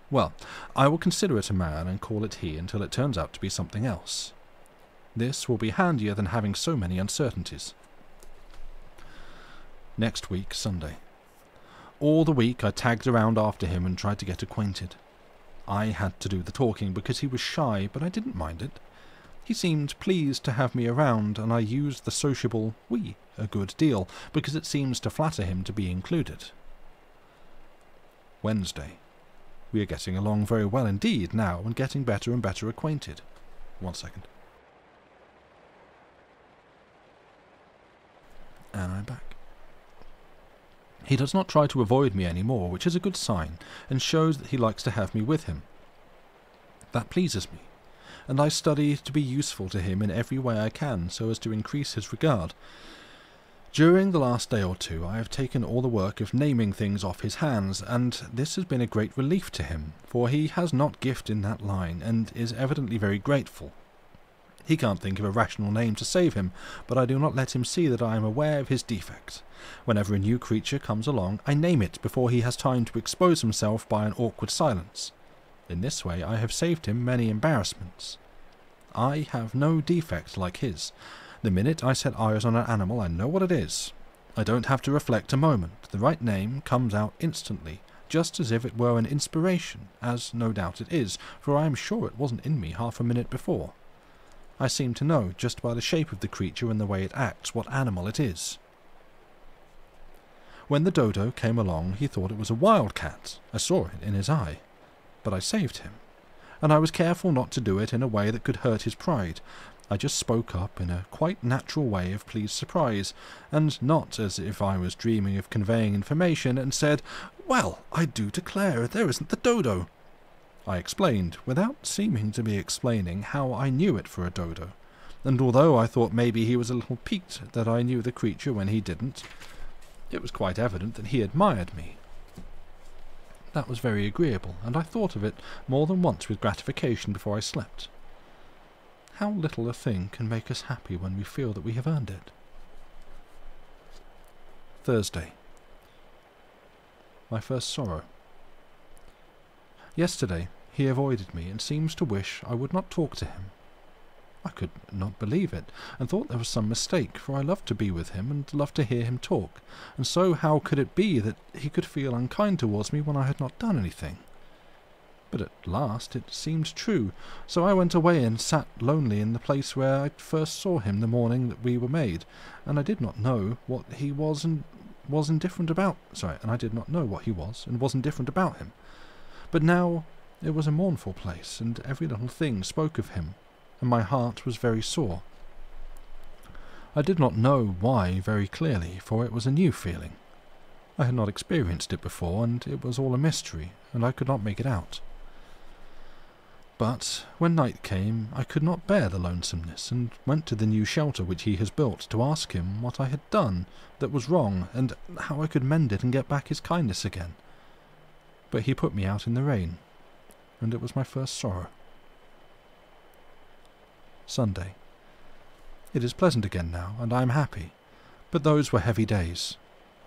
Well, I will consider it a man and call it he until it turns out to be something else. This will be handier than having so many uncertainties. Next week, Sunday. All the week I tagged around after him and tried to get acquainted. I had to do the talking because he was shy, but I didn't mind it. He seemed pleased to have me around, and I used the sociable we a good deal, because it seems to flatter him to be included. Wednesday. We are getting along very well indeed now, and getting better and better acquainted. 1 second. And I'm back. He does not try to avoid me any more, which is a good sign, and shows that he likes to have me with him. That pleases me, and I study to be useful to him in every way I can, so as to increase his regard. During the last day or two I have taken all the work of naming things off his hands, and this has been a great relief to him, for he has not gift in that line, and is evidently very grateful. He can't think of a rational name to save him, but I do not let him see that I am aware of his defect. Whenever a new creature comes along, I name it before he has time to expose himself by an awkward silence. In this way I have saved him many embarrassments. I have no defect like his. The minute I set eyes on an animal, I know what it is. I don't have to reflect a moment. The right name comes out instantly, just as if it were an inspiration, as no doubt it is, for I am sure it wasn't in me half a minute before. I seem to know, just by the shape of the creature and the way it acts, what animal it is. When the dodo came along, he thought it was a wildcat. I saw it in his eye. But I saved him, and I was careful not to do it in a way that could hurt his pride. I just spoke up in a quite natural way of pleased surprise, and not as if I was dreaming of conveying information, and said, "Well, I do declare, there isn't the dodo." I explained, without seeming to be explaining, how I knew it for a dodo, and although I thought maybe he was a little piqued that I knew the creature when he didn't, it was quite evident that he admired me. That was very agreeable, and I thought of it more than once with gratification before I slept. How little a thing can make us happy when we feel that we have earned it. Thursday. My first sorrow. Yesterday he avoided me and seems to wish I would not talk to him. I could not believe it, and thought there was some mistake, for I loved to be with him and loved to hear him talk, and so how could it be that he could feel unkind towards me when I had not done anything? But at last it seemed true, so I went away and sat lonely in the place where I first saw him the morning that we were made, and I did not know what he was and was indifferent about. And I did not know what he was and was indifferent about him. But now it was a mournful place, and every little thing spoke of him, and my heart was very sore. I did not know why very clearly, for it was a new feeling. I had not experienced it before, and it was all a mystery, and I could not make it out. But when night came, I could not bear the lonesomeness, and went to the new shelter which he has built to ask him what I had done that was wrong, and how I could mend it and get back his kindness again. But he put me out in the rain, and it was my first sorrow. Sunday. It is pleasant again now, and I am happy, but those were heavy days.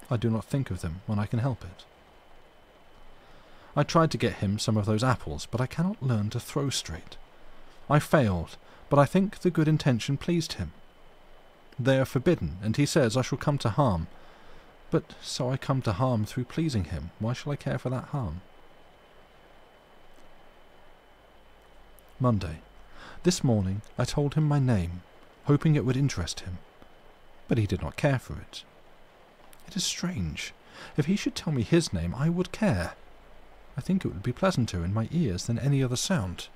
I do not think of them when I can help it. I tried to get him some of those apples, but I cannot learn to throw straight. I failed, but I think the good intention pleased him. They are forbidden, and he says I shall come to harm. But so I come to harm through pleasing him. Why shall I care for that harm? Monday. This morning I told him my name, hoping it would interest him, but he did not care for it. It is strange. If he should tell me his name, I would care. I think it would be pleasanter in my ears than any other sound.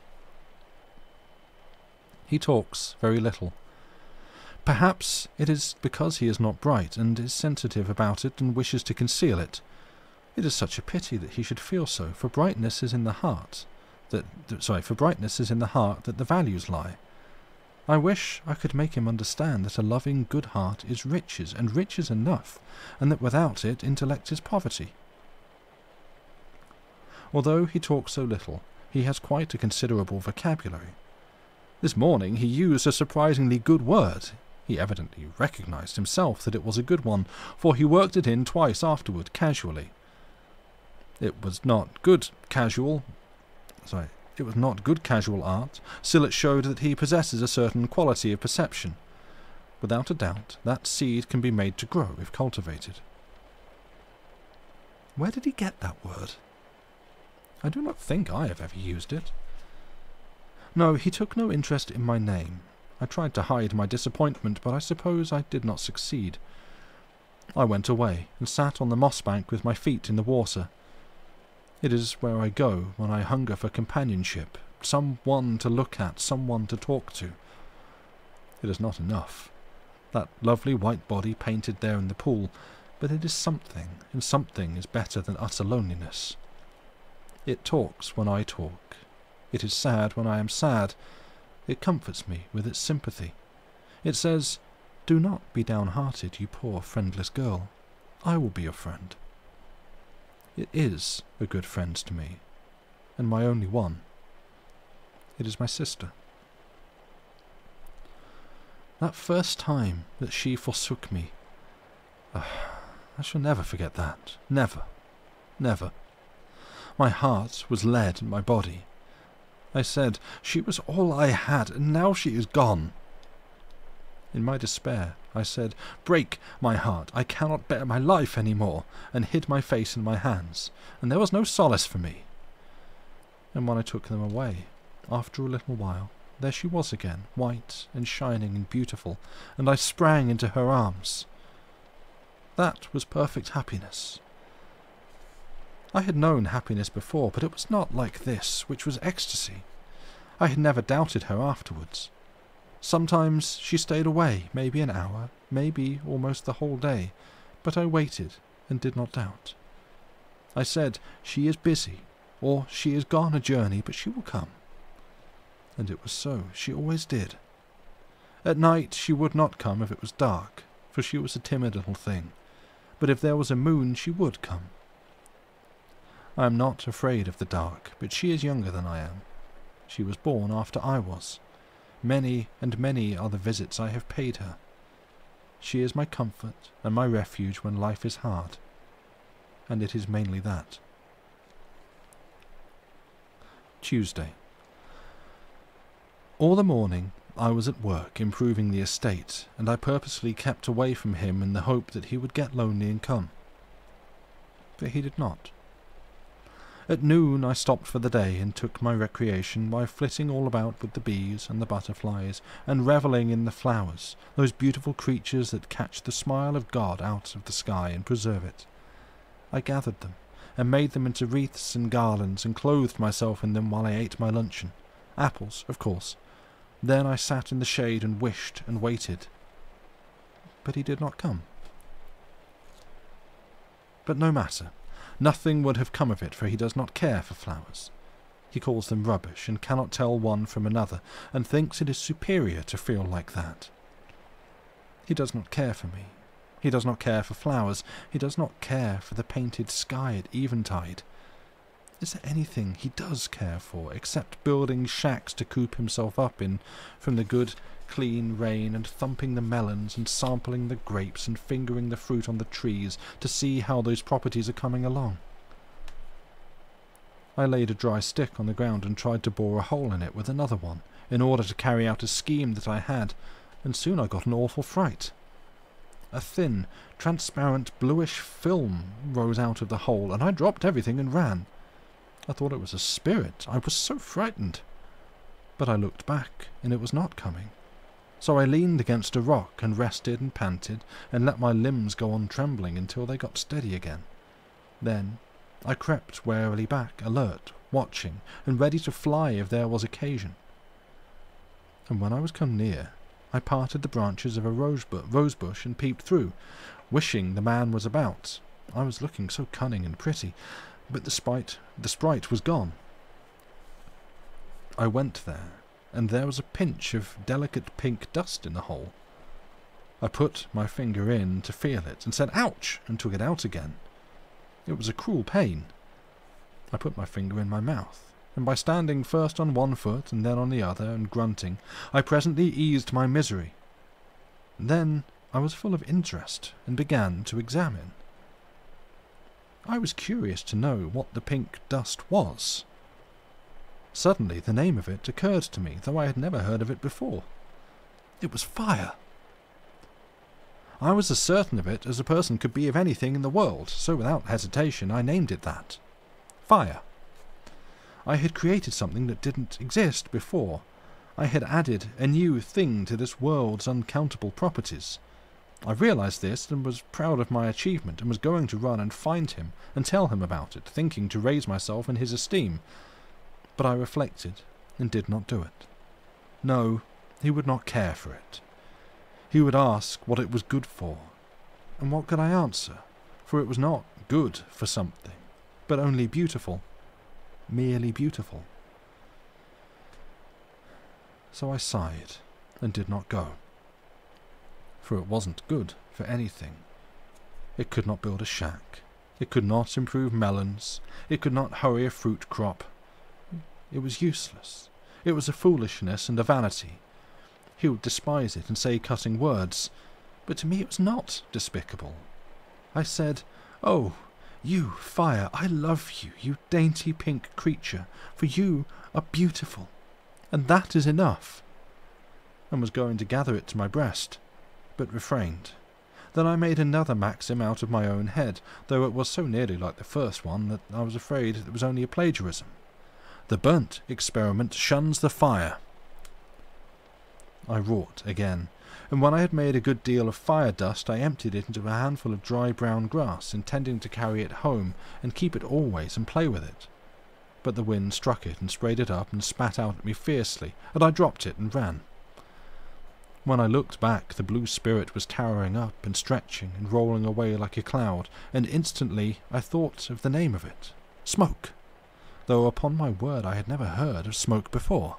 He talks very little. Perhaps it is because he is not bright, and is sensitive about it, and wishes to conceal it. It is such a pity that he should feel so, for brightness is in the heart. For brightness is in the heart that the values lie. I wish I could make him understand that a loving, good heart is riches, and riches enough, and that without it intellect is poverty. Although he talks so little, he has quite a considerable vocabulary. This morning he used a surprisingly good word. He evidently recognized himself that it was a good one, for he worked it in twice afterward, casually. It was not good casual art, still it showed that he possesses a certain quality of perception. Without a doubt, that seed can be made to grow if cultivated. Where did he get that word? I do not think I have ever used it. No, he took no interest in my name. I tried to hide my disappointment, but I suppose I did not succeed. I went away and sat on the moss bank with my feet in the water. It is where I go when I hunger for companionship, someone to look at, someone to talk to. It is not enough. That lovely white body painted there in the pool, but it is something, and something is better than utter loneliness. It talks when I talk. It is sad when I am sad. It comforts me with its sympathy. It says, "Do not be downhearted, you poor friendless girl. I will be your friend." It is a good friend to me, and my only one. It is my sister. That first time that she forsook me, I shall never forget that. Never. Never. My heart was lead in my body. I said, she was all I had, and now she is gone. In my despair, I said, "Break, my heart, I cannot bear my life any more," and hid my face in my hands, and there was no solace for me. And when I took them away, after a little while, there she was again, white and shining and beautiful, and I sprang into her arms. That was perfect happiness. I had known happiness before, but it was not like this, which was ecstasy. I had never doubted her afterwards. Sometimes she stayed away, maybe an hour, maybe almost the whole day, but I waited and did not doubt. I said, "She is busy, or she is gone a journey, but she will come." And it was so, she always did. At night she would not come if it was dark, for she was a timid little thing, but if there was a moon she would come. I am not afraid of the dark, but she is younger than I am. She was born after I was. Many and many are the visits I have paid her. She is my comfort and my refuge when life is hard, and it is mainly that. Tuesday. All the morning I was at work improving the estate, and I purposely kept away from him in the hope that he would get lonely and come. But he did not. At noon I stopped for the day and took my recreation by flitting all about with the bees and the butterflies, and revelling in the flowers, those beautiful creatures that catch the smile of God out of the sky and preserve it. I gathered them, and made them into wreaths and garlands, and clothed myself in them while I ate my luncheon. Apples, of course. Then I sat in the shade and wished and waited. But he did not come. But no matter. Nothing would have come of it, for he does not care for flowers. He calls them rubbish, and cannot tell one from another, and thinks it is superior to feel like that. He does not care for me. He does not care for flowers. He does not care for the painted sky at eventide. Is there anything he does care for, except building shacks to coop himself up in from the good, clean rain, and thumping the melons, and sampling the grapes, and fingering the fruit on the trees to see how those properties are coming along? I laid a dry stick on the ground and tried to bore a hole in it with another one, in order to carry out a scheme that I had, and soon I got an awful fright. A thin, transparent, bluish film rose out of the hole, and I dropped everything and ran. I thought it was a spirit. I was so frightened. But I looked back, and it was not coming. So I leaned against a rock and rested and panted, and let my limbs go on trembling until they got steady again. Then I crept warily back, alert, watching, and ready to fly if there was occasion. And when I was come near, I parted the branches of a rosebush and peeped through, wishing the man was about. I was looking so cunning and pretty, but the sprite was gone. I went there, and there was a pinch of delicate pink dust in the hole. I put my finger in to feel it, and said, "Ouch!" and took it out again. It was a cruel pain. I put my finger in my mouth, and by standing first on one foot and then on the other, and grunting, I presently eased my misery. Then I was full of interest, and began to examine. I was curious to know what the pink dust was. Suddenly the name of it occurred to me, though I had never heard of it before. It was fire. I was as certain of it as a person could be of anything in the world, so without hesitation I named it that. Fire. I had created something that didn't exist before. I had added a new thing to this world's uncountable properties. I realized this and was proud of my achievement, and was going to run and find him and tell him about it, thinking to raise myself in his esteem. But I reflected and did not do it. No, he would not care for it. He would ask what it was good for. And what could I answer? For it was not good for something, but only beautiful, merely beautiful. So I sighed and did not go. For it wasn't good for anything. It could not build a shack. It could not improve melons. It could not hurry a fruit crop. It was useless. It was a foolishness and a vanity. He would despise it and say cutting words, but to me it was not despicable. I said, "Oh, you, fire, I love you, you dainty pink creature, for you are beautiful, and that is enough," and was going to gather it to my breast, but refrained. Then I made another maxim out of my own head, though it was so nearly like the first one that I was afraid it was only a plagiarism. The burnt experiment shuns the fire. I wrought again, and when I had made a good deal of fire dust, I emptied it into a handful of dry brown grass, intending to carry it home and keep it always and play with it. But the wind struck it and sprayed it up and spat out at me fiercely, and I dropped it and ran. When I looked back, the blue spirit was towering up and stretching and rolling away like a cloud, and instantly I thought of the name of it, smoke, though upon my word I had never heard of smoke before.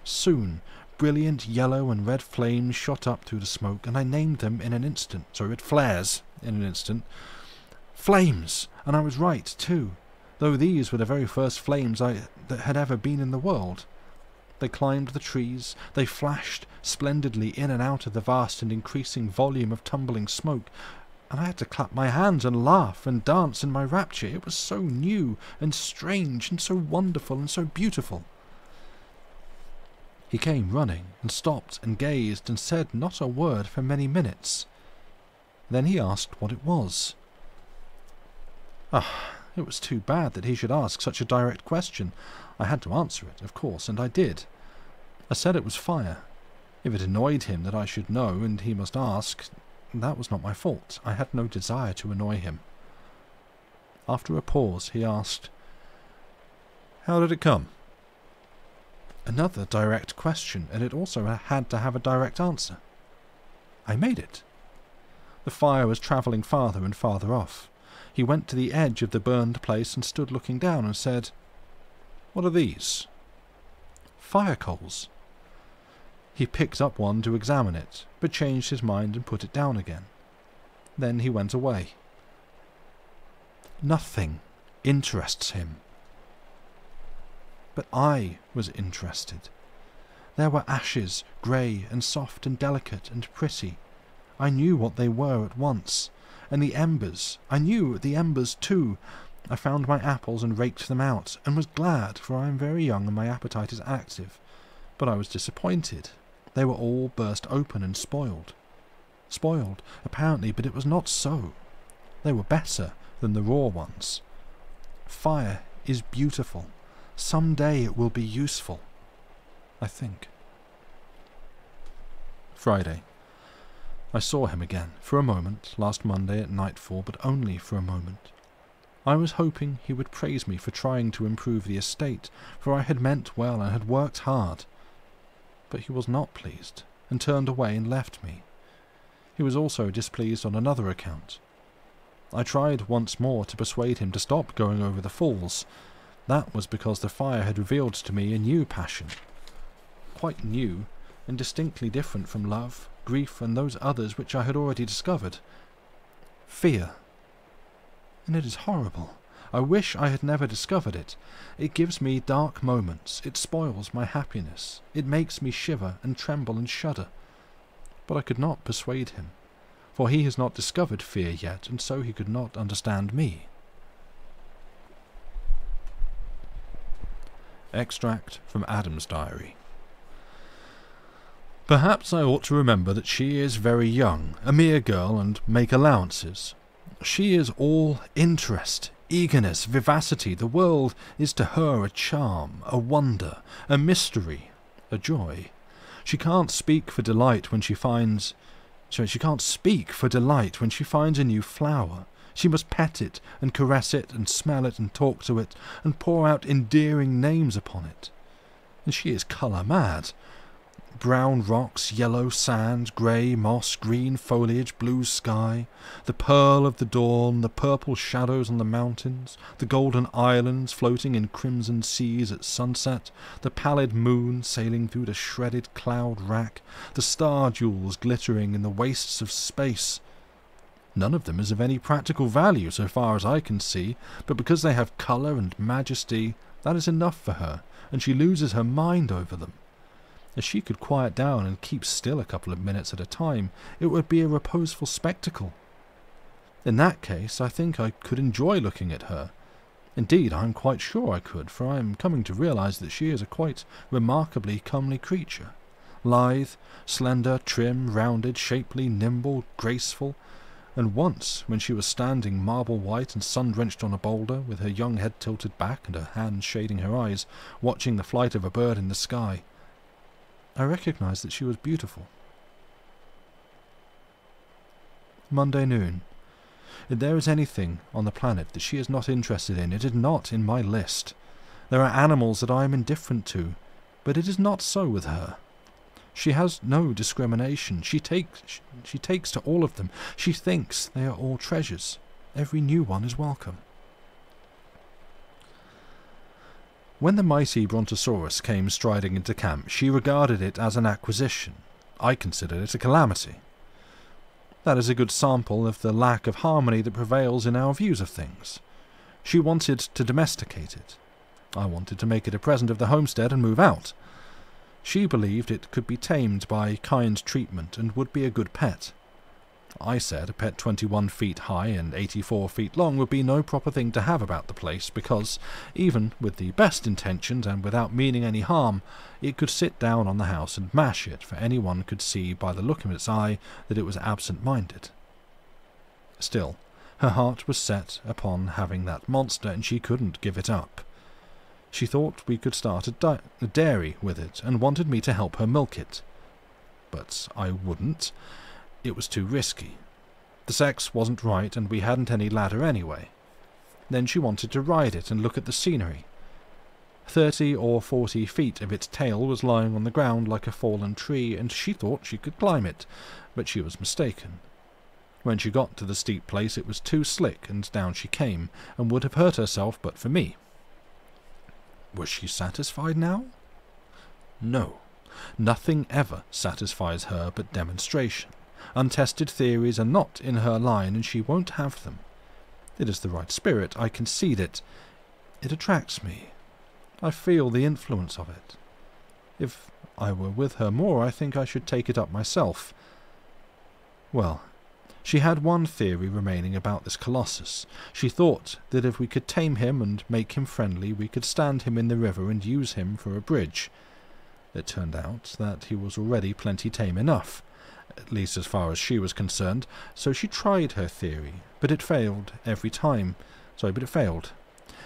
Soon brilliant yellow and red flames shot up through the smoke, and I named them in an instant, flares in an instant. Flames! And I was right, too, though these were the very first flames that had ever been in the world. They climbed the trees, they flashed splendidly in and out of the vast and increasing volume of tumbling smoke, and I had to clap my hands and laugh and dance in my rapture. It was so new and strange and so wonderful and so beautiful. He came running and stopped and gazed and said not a word for many minutes. Then he asked what it was. It was too bad that he should ask such a direct question. I had to answer it, of course, and I did. I said it was fire. If it annoyed him that I should know, and he must ask, that was not my fault. I had no desire to annoy him. After a pause, he asked, "How did it come?" Another direct question, and it also had to have a direct answer. I made it. The fire was travelling farther and farther off. He went to the edge of the burned place and stood looking down and said, "What are these?" "Fire coals." He picked up one to examine it, but changed his mind and put it down again. Then he went away. Nothing interests him. But I was interested. There were ashes, grey and soft and delicate and pretty. I knew what they were at once. And the embers, I knew the embers too. I found my apples and raked them out, and was glad, for I am very young and my appetite is active. But I was disappointed. They were all burst open and spoiled. Spoiled, apparently, but it was not so. They were better than the raw ones. Fire is beautiful. Some day it will be useful, I think. Friday. I saw him again, for a moment, last Monday at nightfall, but only for a moment. I was hoping he would praise me for trying to improve the estate, for I had meant well and had worked hard. But he was not pleased, and turned away and left me. He was also displeased on another account. I tried once more to persuade him to stop going over the falls. That was because the fire had revealed to me a new passion. Quite new, and distinctly different from love, grief, and those others which I had already discovered. Fear. And it is horrible. I wish I had never discovered it. It gives me dark moments. It spoils my happiness. It makes me shiver and tremble and shudder. But I could not persuade him, for he has not discovered fear yet, and so he could not understand me. Extract from Adam's diary. Perhaps I ought to remember that she is very young, a mere girl, and make allowances. She is all interest, eagerness, vivacity. The world is to her a charm, a wonder, a mystery, a joy. She can't speak for delight when she finds... She can't speak for delight when she finds a new flower. She must pet it, and caress it, and smell it, and talk to it, and pour out endearing names upon it. And she is colour mad. Brown rocks, yellow sand, grey moss, green foliage, blue sky, the pearl of the dawn, the purple shadows on the mountains, the golden islands floating in crimson seas at sunset, the pallid moon sailing through the shredded cloud rack, the star jewels glittering in the wastes of space. None of them is of any practical value so far as I can see, but because they have colour and majesty, that is enough for her, and she loses her mind over them. If she could quiet down and keep still a couple of minutes at a time, it would be a reposeful spectacle. In that case, I think I could enjoy looking at her. Indeed, I am quite sure I could, for I am coming to realize that she is a quite remarkably comely creature. Lithe, slender, trim, rounded, shapely, nimble, graceful, and once, when she was standing marble-white and sun-drenched on a boulder, with her young head tilted back and her hands shading her eyes, watching the flight of a bird in the sky, I recognized that she was beautiful. Monday noon. If there is anything on the planet that she is not interested in, it is not in my list. There are animals that I am indifferent to, but it is not so with her. She has no discrimination. She takes to all of them. She thinks they are all treasures. Every new one is welcome. When the mighty Brontosaurus came striding into camp, she regarded it as an acquisition. I considered it a calamity. That is a good sample of the lack of harmony that prevails in our views of things. She wanted to domesticate it. I wanted to make it a present of the homestead and move out. She believed it could be tamed by kind treatment and would be a good pet. I said a pet 21 feet high and 84 feet long would be no proper thing to have about the place because, even with the best intentions and without meaning any harm, it could sit down on the house and mash it, for anyone could see by the look of its eye that it was absent-minded. Still, her heart was set upon having that monster, and she couldn't give it up. She thought we could start a dairy with it, and wanted me to help her milk it. But I wouldn't. It was too risky. The sex wasn't right, and we hadn't any ladder anyway. Then she wanted to ride it and look at the scenery. 30 or 40 feet of its tail was lying on the ground like a fallen tree, and she thought she could climb it, but she was mistaken. When she got to the steep place it was too slick, and down she came, and would have hurt herself but for me. Was she satisfied now? No. Nothing ever satisfies her but demonstration. Untested theories are not in her line, and she won't have them. It is the right spirit, I concede it. It attracts me. I feel the influence of it. If I were with her more, I think I should take it up myself. Well, she had one theory remaining about this colossus. She thought that if we could tame him and make him friendly, we could stand him in the river and use him for a bridge. It turned out that he was already plenty tame enough, at least as far as she was concerned, so she tried her theory, but it failed every time.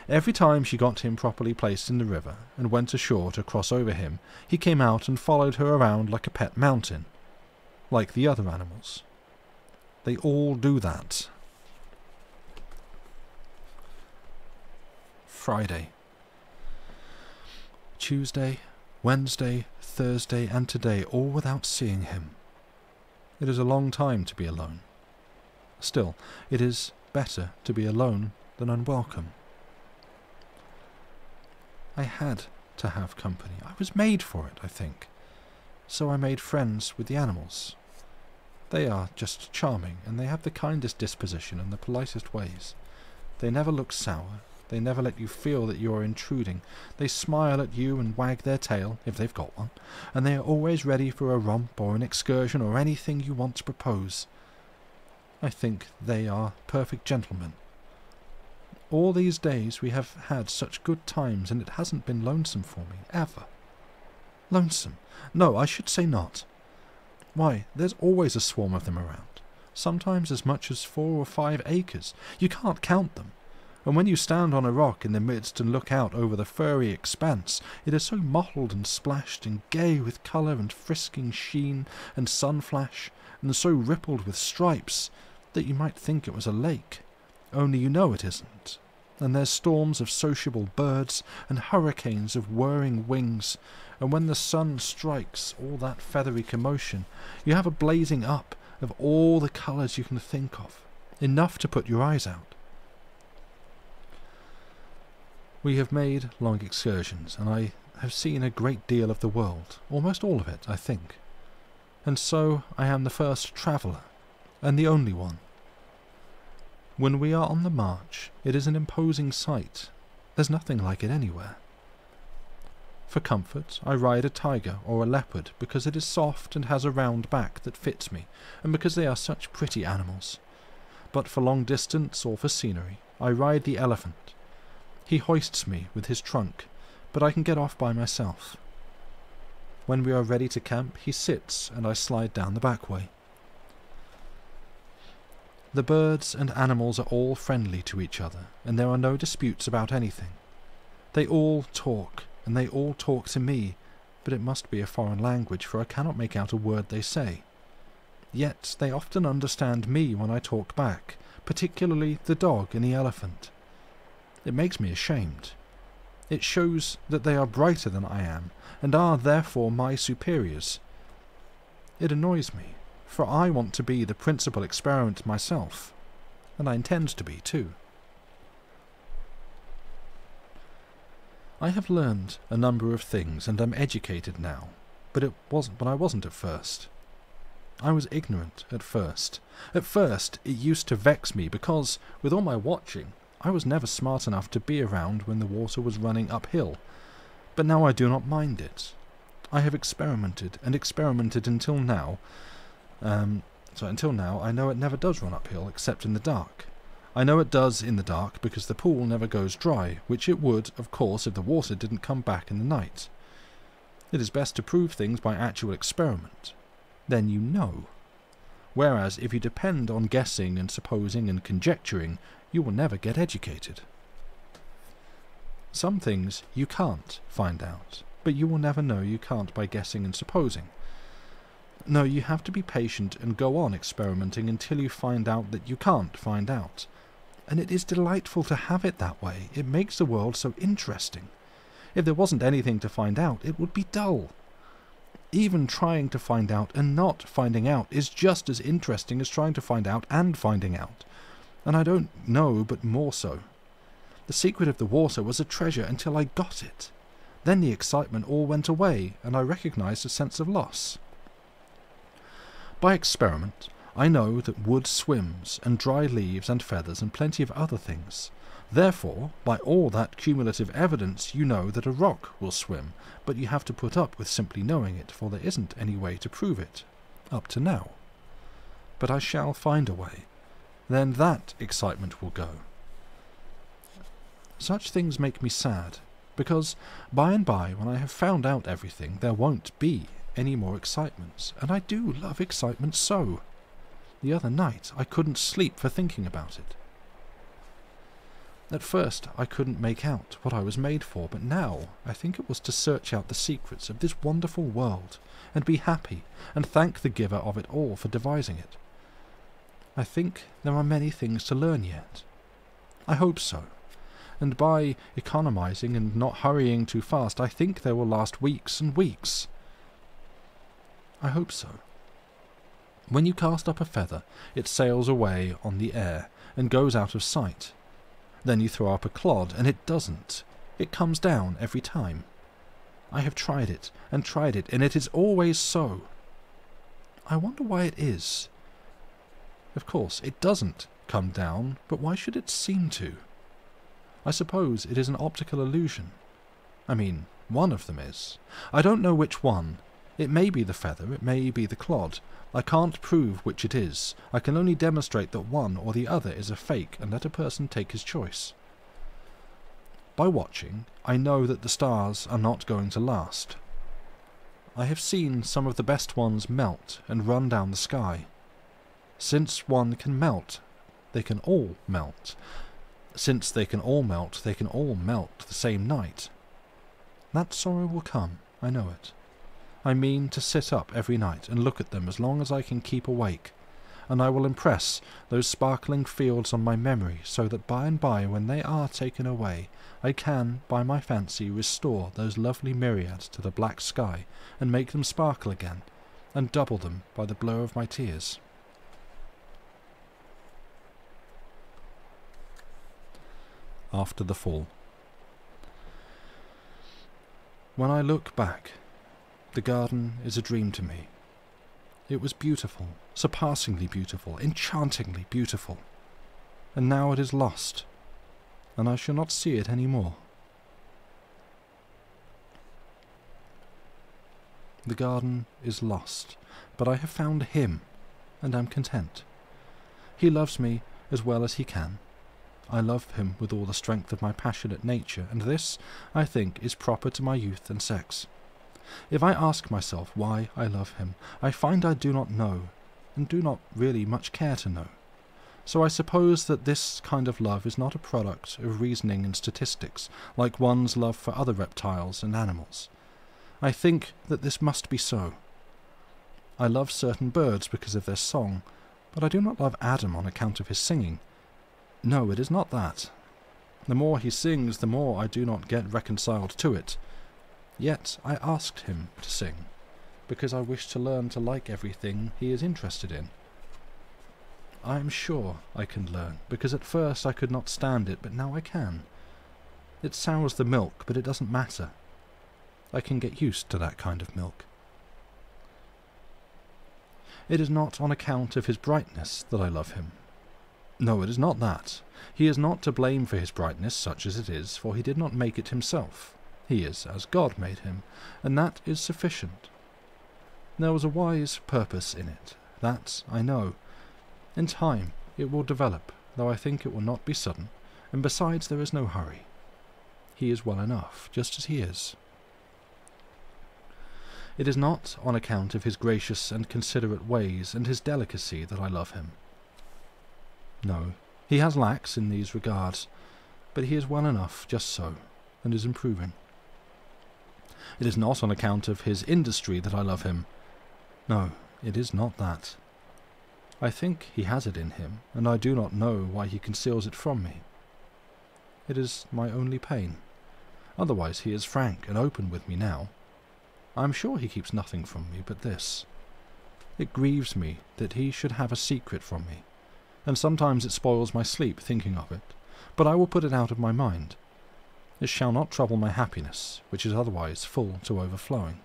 Every time she got him properly placed in the river and went ashore to cross over him, he came out and followed her around like a pet mountain, like the other animals. They all do that. Friday. Tuesday, Wednesday, Thursday, and today, all without seeing him. It is a long time to be alone. Still, it is better to be alone than unwelcome. I had to have company. I was made for it, I think. So I made friends with the animals. They are just charming, and they have the kindest disposition and the politest ways. They never look sour. They never let you feel that you are intruding. They smile at you and wag their tail, if they've got one, and they are always ready for a romp or an excursion or anything you want to propose. I think they are perfect gentlemen. All these days we have had such good times, and it hasn't been lonesome for me, ever. Lonesome? No, I should say not. Why, there's always a swarm of them around, sometimes as much as 4 or 5 acres. You can't count them. And when you stand on a rock in the midst and look out over the furry expanse, it is so mottled and splashed and gay with colour and frisking sheen and sun-flash, and so rippled with stripes, that you might think it was a lake. Only you know it isn't. And there's storms of sociable birds and hurricanes of whirring wings, and when the sun strikes all that feathery commotion, you have a blazing up of all the colours you can think of, enough to put your eyes out. We have made long excursions, and I have seen a great deal of the world, almost all of it, I think. And so I am the first traveller, and the only one. When we are on the march, it is an imposing sight. There's nothing like it anywhere. For comfort, I ride a tiger or a leopard because it is soft and has a round back that fits me, and because they are such pretty animals. But for long distance or for scenery, I ride the elephant. He hoists me with his trunk, but I can get off by myself. When we are ready to camp, he sits and I slide down the back way. The birds and animals are all friendly to each other, and there are no disputes about anything. They all talk, and they all talk to me, but it must be a foreign language, for I cannot make out a word they say. Yet they often understand me when I talk back, particularly the dog and the elephant. It makes me ashamed. It shows that they are brighter than I am, and are therefore my superiors. It annoys me, for I want to be the principal experiment myself, and I intend to be too. I have learned a number of things, and am educated now, but I wasn't at first. I was ignorant at first. At first it used to vex me, because, with all my watching, I was never smart enough to be around when the water was running uphill, but now I do not mind it. I have experimented and experimented until now. Until now, I know it never does run uphill except in the dark. I know it does in the dark because the pool never goes dry, which it would, of course, if the water didn't come back in the night. It is best to prove things by actual experiment. Then you know. Whereas if you depend on guessing and supposing and conjecturing, you will never get educated. Some things you can't find out, but you will never know you can't by guessing and supposing. No, you have to be patient and go on experimenting until you find out that you can't find out. And it is delightful to have it that way. It makes the world so interesting. If there wasn't anything to find out, it would be dull. Even trying to find out and not finding out is just as interesting as trying to find out and finding out. And I don't know, but more so. The secret of the water was a treasure until I got it. Then the excitement all went away, and I recognized a sense of loss. By experiment, I know that wood swims, and dry leaves and feathers and plenty of other things. Therefore, by all that cumulative evidence, you know that a rock will swim, but you have to put up with simply knowing it, for there isn't any way to prove it, up to now. But I shall find a way. Then that excitement will go. Such things make me sad, because by and by, when I have found out everything, there won't be any more excitements, and I do love excitement so. The other night I couldn't sleep for thinking about it. At first I couldn't make out what I was made for, but now I think it was to search out the secrets of this wonderful world, and be happy, and thank the giver of it all for devising it. I think there are many things to learn yet. I hope so. And by economizing and not hurrying too fast, I think they will last weeks and weeks. I hope so. When you cast up a feather, it sails away on the air and goes out of sight. Then you throw up a clod, and it doesn't. It comes down every time. I have tried it, and it is always so. I wonder why it is. Of course, it doesn't come down, but why should it seem to? I suppose it is an optical illusion. I mean, one of them is. I don't know which one. It may be the feather, it may be the clod. I can't prove which it is. I can only demonstrate that one or the other is a fake and let a person take his choice. By watching, I know that the stars are not going to last. I have seen some of the best ones melt and run down the sky. Since one can melt, they can all melt. Since they can all melt the same night. That sorrow will come, I know it. I mean to sit up every night and look at them as long as I can keep awake, and I will impress those sparkling fields on my memory so that by and by, when they are taken away, I can, by my fancy, restore those lovely myriads to the black sky and make them sparkle again, and double them by the blow of my tears. After the fall. When I look back, the garden is a dream to me. It was beautiful, surpassingly beautiful, enchantingly beautiful. And now it is lost, and I shall not see it any more. The garden is lost, but I have found him, and am content. He loves me as well as he can. I love him with all the strength of my passionate nature, and this, I think, is proper to my youth and sex. If I ask myself why I love him, I find I do not know, and do not really much care to know. So I suppose that this kind of love is not a product of reasoning and statistics, like one's love for other reptiles and animals. I think that this must be so. I love certain birds because of their song, but I do not love Adam on account of his singing. No, it is not that. The more he sings, the more I do not get reconciled to it. Yet I asked him to sing, because I wish to learn to like everything he is interested in. I am sure I can learn, because at first I could not stand it, but now I can. It sours the milk, but it doesn't matter. I can get used to that kind of milk. It is not on account of his brightness that I love him. No, it is not that. He is not to blame for his brightness, such as it is, for he did not make it himself. He is as God made him, and that is sufficient. There was a wise purpose in it, that I know. In time it will develop, though I think it will not be sudden, and besides there is no hurry. He is well enough, just as he is. It is not on account of his gracious and considerate ways and his delicacy that I love him. No, he has lacks in these regards, but he is well enough just so, and is improving. It is not on account of his industry that I love him. No, it is not that. I think he has it in him, and I do not know why he conceals it from me. It is my only pain. Otherwise he is frank and open with me now. I am sure he keeps nothing from me but this. It grieves me that he should have a secret from me, and sometimes it spoils my sleep thinking of it, but I will put it out of my mind. It shall not trouble my happiness, which is otherwise full to overflowing.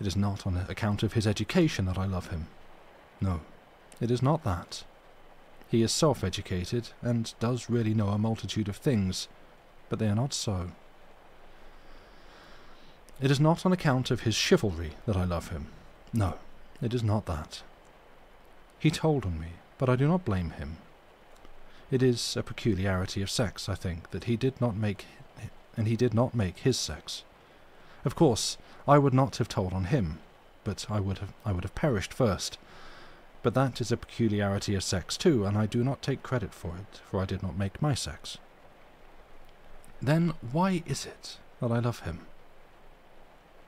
It is not on account of his education that I love him. No, it is not that. He is self-educated, and does really know a multitude of things, but they are not so. It is not on account of his chivalry that I love him. No, it is not that. He told on me, but I do not blame him. It is a peculiarity of sex, I think, that he did not make his sex. Of course, I would not have told on him, but I would have perished first. But that is a peculiarity of sex too, and I do not take credit for it, for I did not make my sex. Then why is it that I love him?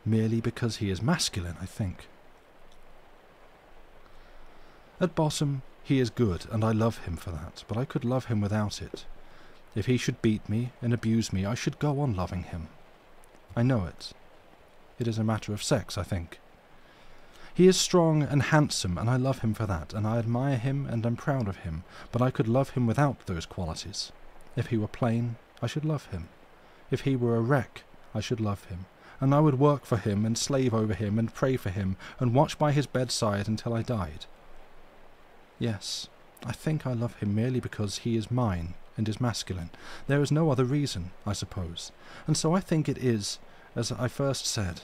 Merely because he is masculine, I think. At bottom, he is good, and I love him for that, but I could love him without it. If he should beat me and abuse me, I should go on loving him. I know it. It is a matter of sex, I think. He is strong and handsome, and I love him for that, and I admire him and am proud of him, but I could love him without those qualities. If he were plain, I should love him. If he were a wreck, I should love him, and I would work for him and slave over him and pray for him and watch by his bedside until I died. Yes, I think I love him merely because he is mine and is masculine. There is no other reason, I suppose, and so I think it is, as I first said,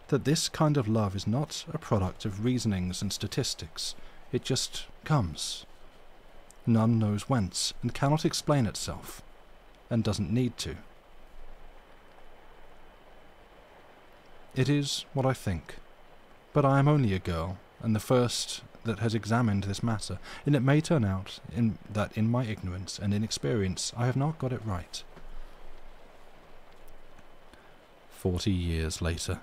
that this kind of love is not a product of reasonings and statistics. It just comes. None knows whence, and cannot explain itself, and doesn't need to. It is what I think, but I am only a girl, and the first that has examined this matter, and it may turn out that in my ignorance and inexperience I have not got it right. 40 years later.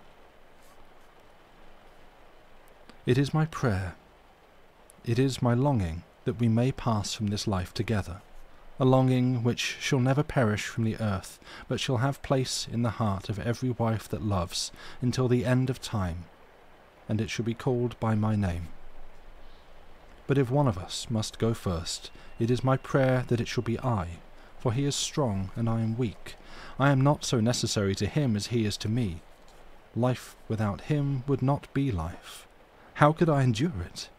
It is my prayer, it is my longing that we may pass from this life together, a longing which shall never perish from the earth, but shall have place in the heart of every wife that loves, until the end of time, and it shall be called by my name. But if one of us must go first, it is my prayer that it shall be I, for he is strong and I am weak. I am not so necessary to him as he is to me. Life without him would not be life. How could I endure it?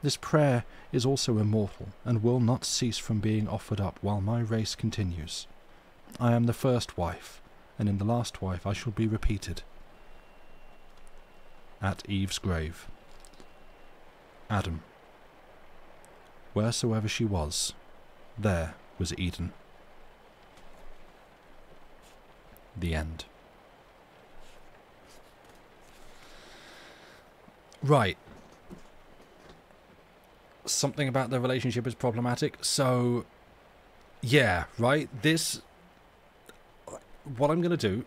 This prayer is also immortal, and will not cease from being offered up while my race continues. I am the first wife, and in the last wife I shall be repeated. At Eve's grave. Adam. Wheresoever she was, there was Eden. The end. Right. Something about the relationship is problematic. So, yeah, right. This, what I'm gonna do.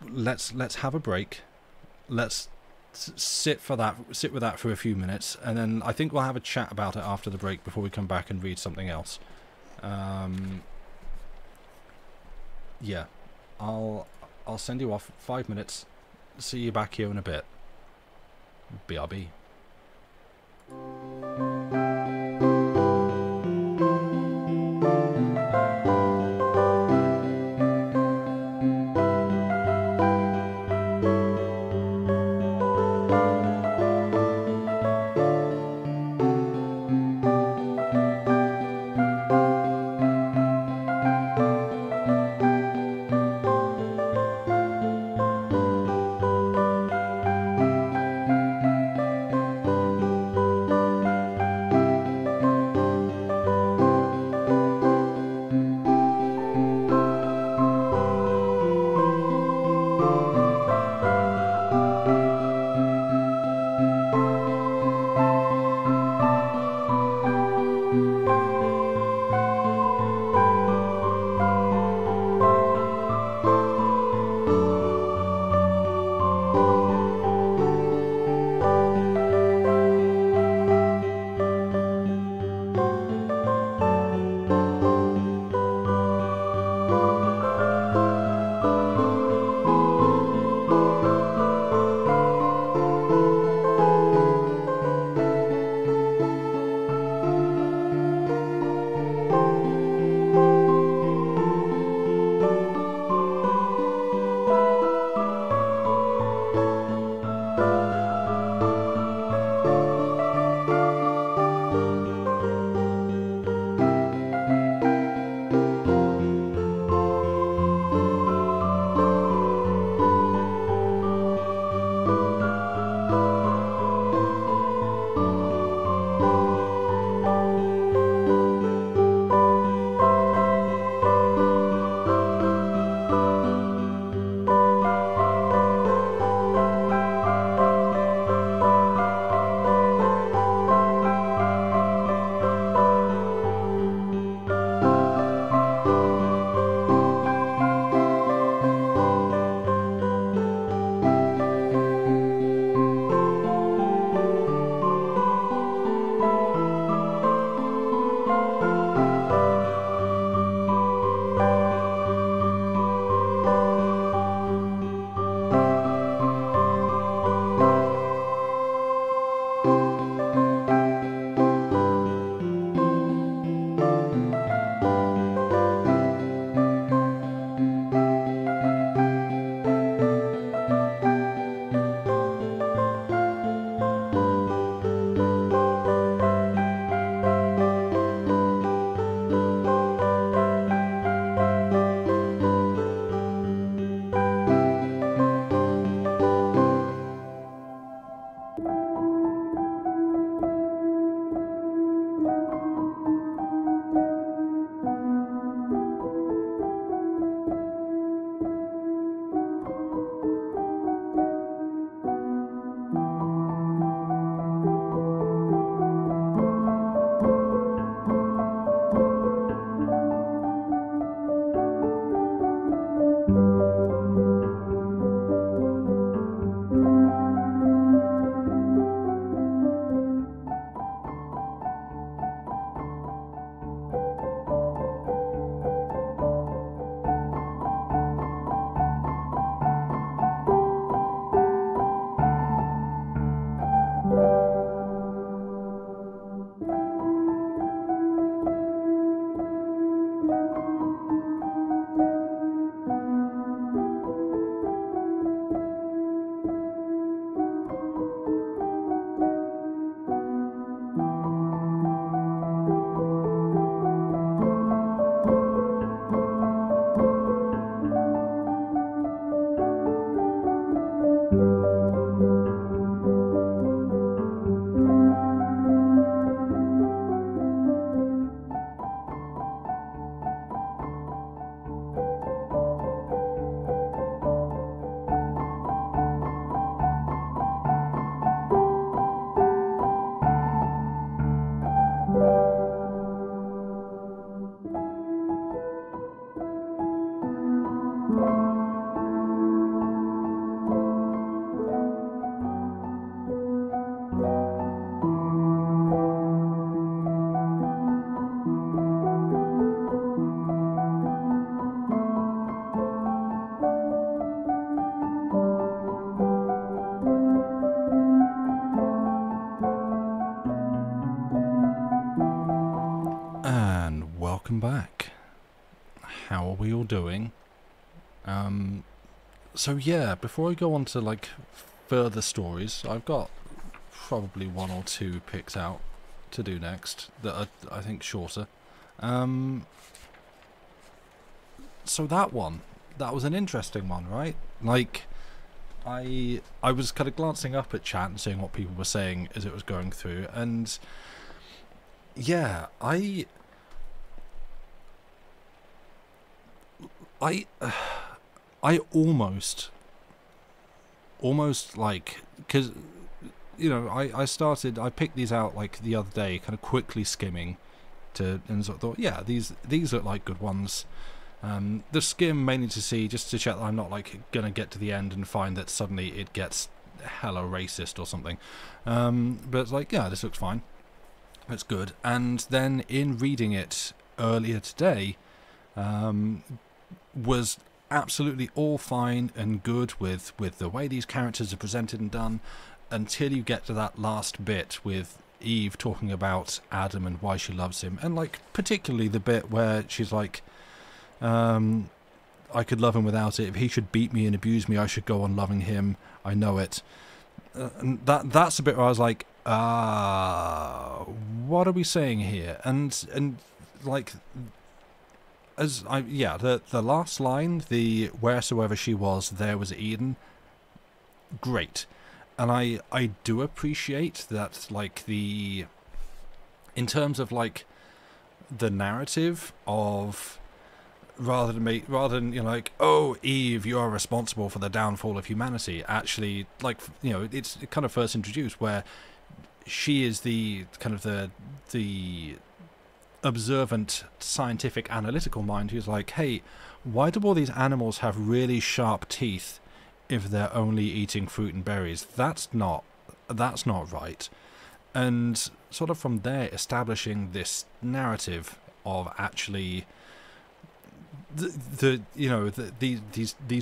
Let's have a break. Let's sit with that for a few minutes, and then I think we'll have a chat about it after the break before we come back and read something else. Yeah, I'll send you off 5 minutes. See you back here in a bit. BRB. we all doing? So yeah, before I go on to like further stories, I've got probably one or two picked out to do next that are, I think, shorter. So that was an interesting one, right? Like, I was kind of glancing up at chat and seeing what people were saying as it was going through, and yeah, I almost like, because I picked these out like the other day, kind of quickly skimming and sort of thought, yeah, these look like good ones. The skim mainly just to check that I'm not like gonna get to the end and find that suddenly it gets hella racist or something. But it's like, yeah, this looks fine. It's good. And then in reading it earlier today, was absolutely all fine and good with the way these characters are presented and done, until you get to that last bit with Eve talking about Adam and why she loves him, and like particularly the bit where she's like, I could love him without it. If he should beat me and abuse me, I should go on loving him. I know it. And that's a bit where I was like, what are we saying here? And like, the last line, the wheresoever she was, there was Eden. Great. And I do appreciate that, like, in terms of like the narrative of, rather than like, oh, Eve, you are responsible for the downfall of humanity, actually, like, it's kind of first introduced where she is the kind of the observant, scientific, analytical mind who's like, hey, why do all these animals have really sharp teeth if they're only eating fruit and berries? That's not right. And sort of from there establishing this narrative of actually these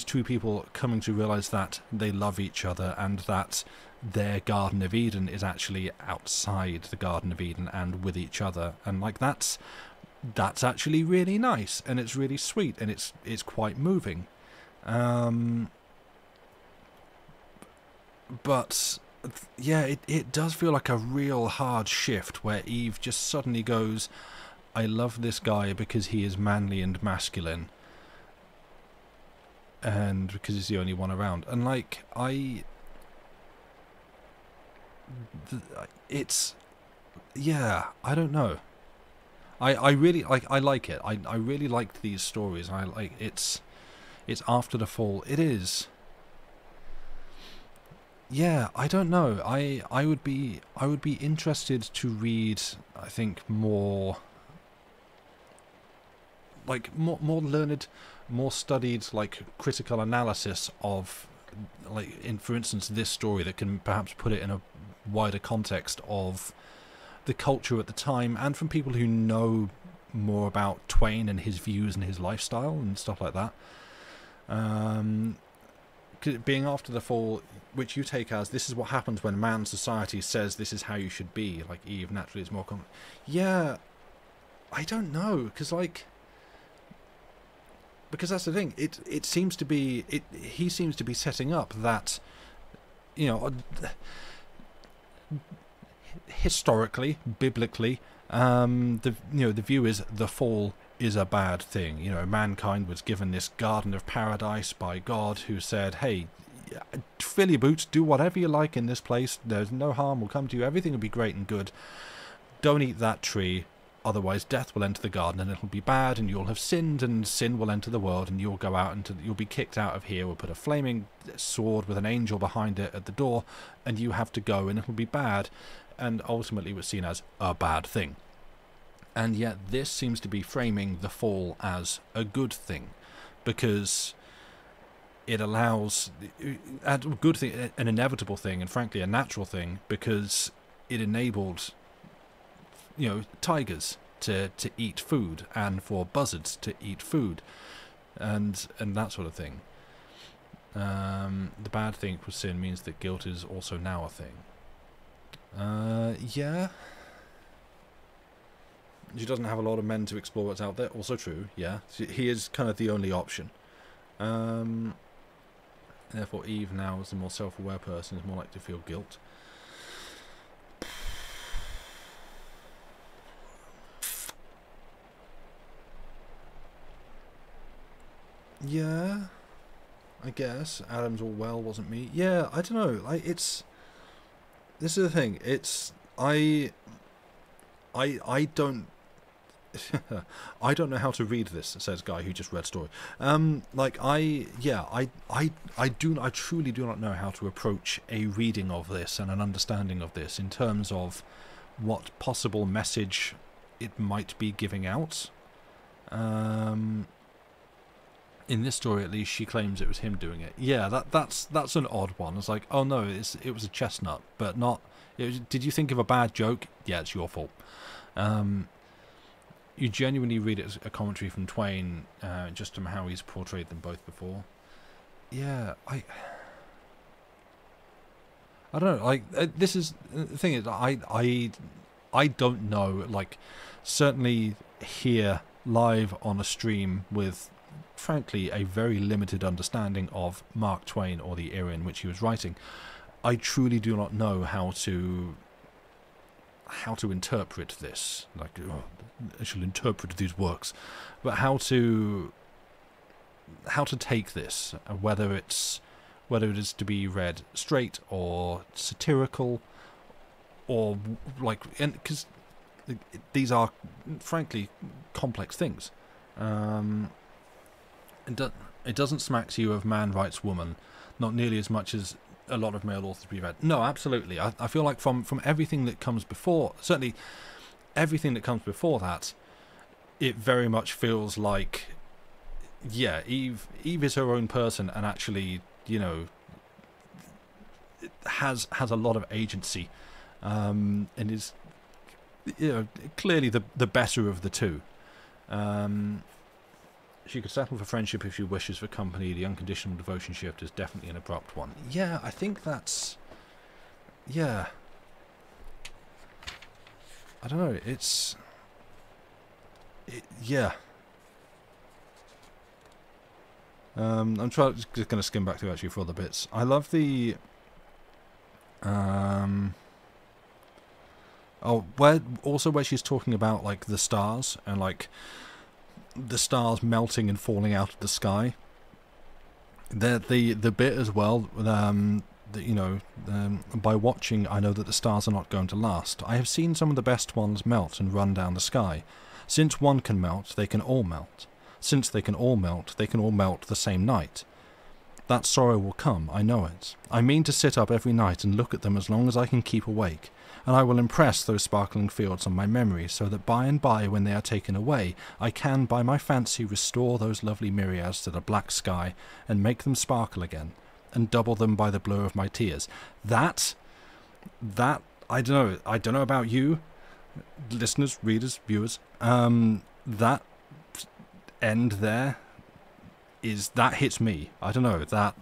two people coming to realize that they love each other, and that their Garden of Eden is actually outside the Garden of Eden and with each other, and like that's actually really nice, and it's really sweet, and it's quite moving. But yeah, it does feel like a real hard shift where Eve just suddenly goes, I love this guy because he is manly and masculine, and because he's the only one around. And like, it's, yeah, I don't know. I really like it. I really liked these stories. I like it's after the fall. It is. Yeah, I don't know. I would be interested to read, I think, more learned, more studied, like, critical analysis of, like, for instance, this story that can perhaps put it in a wider context of the culture at the time, and from people who know more about Twain and his views and his lifestyle and stuff like that. Being after the fall, which you take as this is what happens when man's society says this is how you should be, like Eve naturally is more common. Yeah, I don't know, because that's the thing. It seems to be he seems to be setting up that, historically, biblically, the view is the fall is a bad thing. Mankind was given this garden of paradise by God, who said, hey, fill your boots, do whatever you like in this place, there's no harm will come to you, everything will be great and good, don't eat that tree, otherwise death will enter the garden and it'll be bad, and you'll have sinned, and sin will enter the world, and you'll go out you'll be kicked out of here. We'll put a flaming sword with an angel behind it at the door, and you have to go, and it'll be bad. And ultimately was seen as a bad thing. And yet this seems to be framing the fall as a good thing, because it allows a good thing, an inevitable thing, and frankly a natural thing, because it enabled tigers to eat food, and for buzzards to eat food, and that sort of thing. The bad thing with sin means that guilt is also now a thing. Yeah. She doesn't have a lot of men to explore what's out there. Also true, yeah. He is kind of the only option. Therefore, Eve now, as the more self-aware person, is more likely to feel guilt. Yeah, I guess. Adam's all well, wasn't me. Yeah, I don't know. Like, it's... This is the thing. It's... I don't... I don't know how to read this, says guy who just read story. I truly do not know how to approach a reading of this and an understanding of this in terms of what possible message it might be giving out. In this story, at least, she claims it was him doing it. Yeah, that's an odd one. It's like, oh no, it was a chestnut, but not... did you think of a bad joke? Yeah, it's your fault. You genuinely read it as a commentary from Twain, just on how he's portrayed them both before. Yeah, I don't know. Like, this is the thing is, I don't know. Like, certainly here live on a stream with, frankly, a very limited understanding of Mark Twain or the era in which he was writing, I truly do not know how to interpret this. Like, I shall interpret these works, but how to take this, whether it is to be read straight or satirical, or like, because these are frankly complex things. It doesn't smack to you of man writes woman, not nearly as much as a lot of male authors we've read. No, absolutely. I feel like from everything that comes before, certainly everything that comes before that, it very much feels like, yeah, Eve is her own person and actually, you know, has a lot of agency, and is, you know, clearly the better of the two. She could settle for friendship if she wishes for company. The unconditional devotion shift is definitely an abrupt one. Yeah, I think that's... Yeah. I don't know, yeah. I'm just going to skim back through actually for other bits. I love the... where she's talking about, like, the stars and, like, the stars melting and falling out of the sky. The bit as well, that, you know, by watching I know that the stars are not going to last. I have seen some of the best ones melt and run down the sky. Since one can melt, they can all melt. Since they can all melt the same night. That sorrow will come, I know it. I mean to sit up every night and look at them as long as I can keep awake, and I will impress those sparkling fields on my memory, so that by and by, when they are taken away, I can by my fancy restore those lovely myriads to the black sky, and make them sparkle again, and double them by the blow of my tears. That, I don't know about you, listeners, readers, viewers, that end there, that hits me. I don't know, that,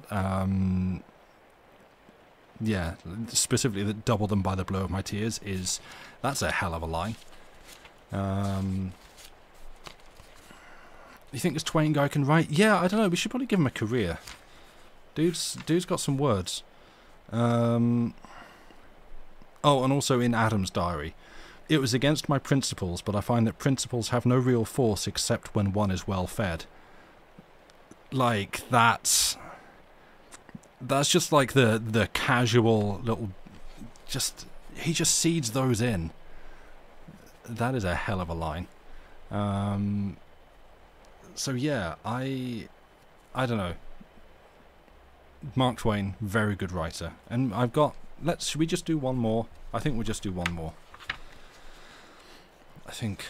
yeah, specifically that double them by the blow of my tears that's a hell of a line. You think this Twain guy can write? Yeah, I don't know, we should probably give him a career. Dude's got some words. Oh, and also in Adam's diary. It was against my principles, but I find that principles have no real force except when one is well fed. Like, that's just like the casual little, he just seeds those in. That is a hell of a line. So yeah, I don't know. Mark Twain, very good writer. And I've got, should we just do one more? I think we'll just do one more. I think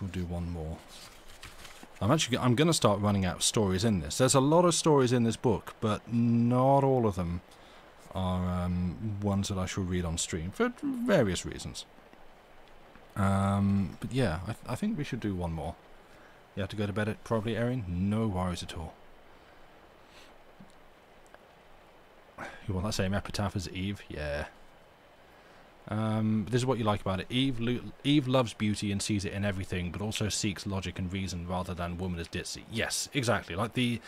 we'll do one more. I'm going to start running out of stories in this. There's a lot of stories in this book, but not all of them are ones that I shall read on stream for various reasons. But yeah, I think we should do one more. You have to go to bed probably, Erin? No worries at all. You want that same epitaph as Eve? Yeah. This is what you like about it. Eve loves beauty and sees it in everything, but also seeks logic and reason rather than woman as ditzy. Yes, exactly. Like the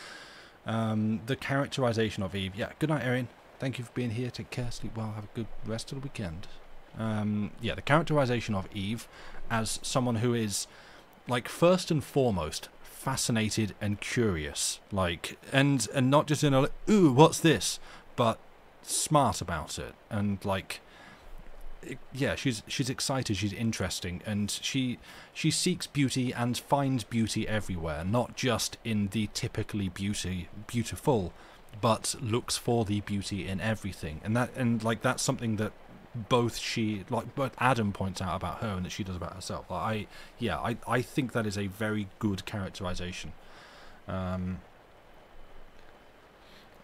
characterization of Eve. Yeah, good night, Erin. Thank you for being here. Take care. Sleep well. Have a good rest of the weekend. Yeah, the characterization of Eve as someone who is, like, first and foremost, fascinated and curious. Like, and not just in a, like, ooh, what's this? But smart about it. And, like, yeah, she's excited, she's interesting, and she seeks beauty and finds beauty everywhere, not just in the typically beautiful, but looks for the beauty in everything. And like that's something that both Adam points out about her and that she does about herself. Like, I think that is a very good characterization.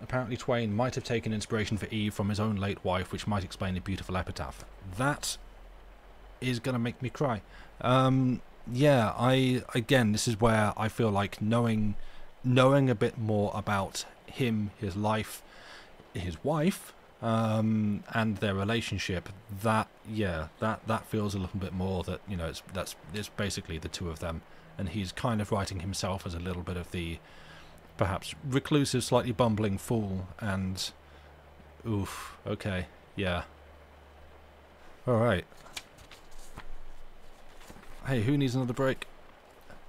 Apparently Twain might have taken inspiration for Eve from his own late wife, which might explain the beautiful epitaph. That is going to make me cry. Yeah, again, this is where I feel like knowing a bit more about him, his life, his wife, and their relationship, that feels a little bit more that, you know, it's basically the two of them, and he's kind of writing himself as a little bit of the perhaps reclusive, slightly bumbling fool, and oof, okay, yeah. Alright. Hey, who needs another break?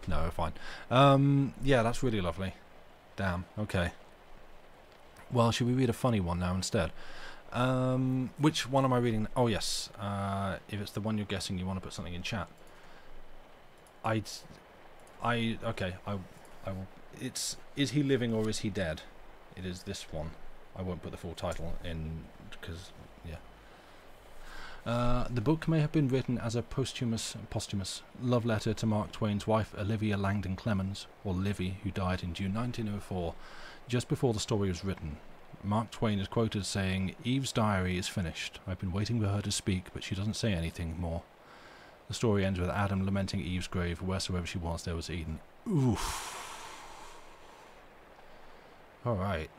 No, fine. Yeah, that's really lovely. Damn, okay. Well, should we read a funny one now instead? Which one am I reading? Oh, yes. If it's the one you're guessing, you want to put something in chat. Okay, I will. It's Is He Living or Is He Dead? It is this one. I won't put the full title in because, yeah. The book may have been written as a posthumous love letter to Mark Twain's wife, Olivia Langdon Clemens, or Livy, who died in June 1904, just before the story was written. Mark Twain is quoted as saying, "Eve's diary is finished. I've been waiting for her to speak, but she doesn't say anything more." The story ends with Adam lamenting Eve's grave. Wheresoever she was, there was Eden. Oof. Alright.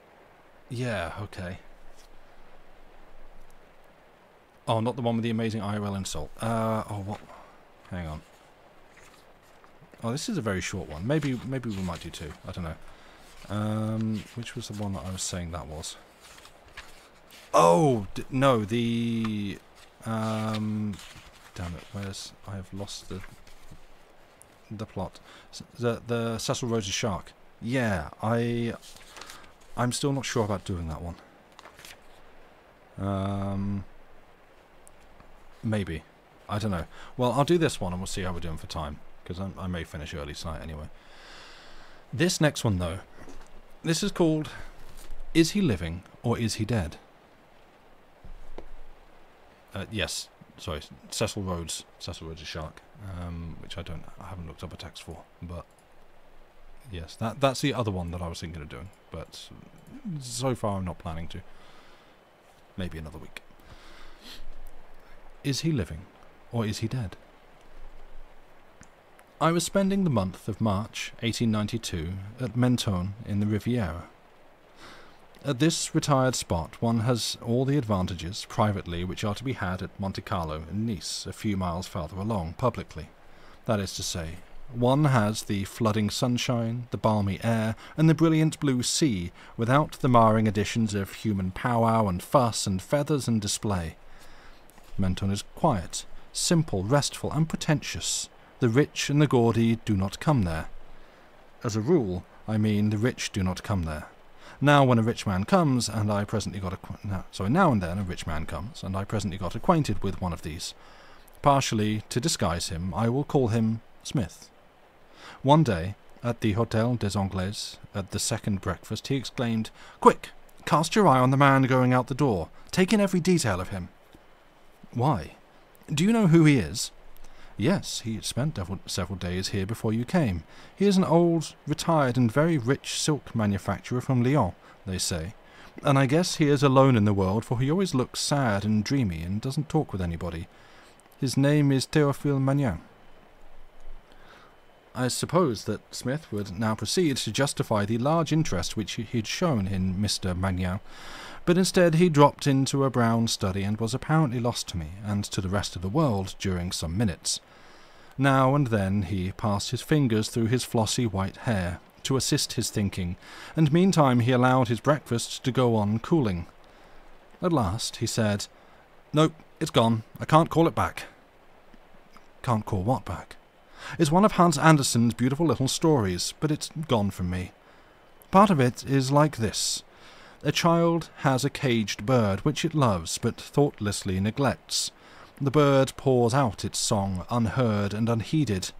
Yeah, okay. Oh, not the one with the amazing IRL insult. Oh, what? Hang on. Oh, this is a very short one. Maybe we might do two. I don't know. Which was the one that I was saying that was? Oh, no, the... damn it, I have lost the plot. The Cecil Rhodes' Shark. Yeah, I'm still not sure about doing that one. Maybe. I don't know. Well, I'll do this one and we'll see how we're doing for time, because I may finish early tonight anyway. This next one, though, this is called Is He Living or Is He Dead? Yes, sorry, Cecil Rhodes' Shark, which I haven't looked up a text for, but yes, that's the other one that I was thinking of doing, but so far I'm not planning to. Maybe another week. Is he living, or is he dead? I was spending the month of March 1892 at Mentone in the Riviera. At this retired spot one has all the advantages, privately, which are to be had at Monte Carlo and Nice, a few miles farther along, publicly. That is to say, one has the flooding sunshine, the balmy air, and the brilliant blue sea, without the marring additions of human powwow and fuss and feathers and display. Mentone is quiet, simple, restful, unpretentious. The rich and the gaudy do not come there. As a rule, I mean the rich do not come there. Now when a rich man comes, and I presently got now and then a rich man comes, and I presently got acquainted with one of these. Partially to disguise him, I will call him Smith. One day, at the Hôtel des Anglais, at the second breakfast, he exclaimed, "Quick! Cast your eye on the man going out the door. Take in every detail of him." "Why? Do you know who he is?" "Yes, he spent several days here before you came. He is an old, retired, and very rich silk manufacturer from Lyon, they say. And I guess he is alone in the world, for he always looks sad and dreamy, and doesn't talk with anybody. His name is Théophile Magnan." I suppose that Smith would now proceed to justify the large interest which he had shown in Mr. Magnan, but instead he dropped into a brown study and was apparently lost to me and to the rest of the world during some minutes. Now and then he passed his fingers through his flossy white hair to assist his thinking, and meantime he allowed his breakfast to go on cooling. At last he said, "Nope, it's gone. I can't call it back." "Can't call what back?" "It's one of Hans Andersen's beautiful little stories, but it's gone from me. Part of it is like this. A child has a caged bird which it loves but thoughtlessly neglects. The bird pours out its song unheard and unheeded.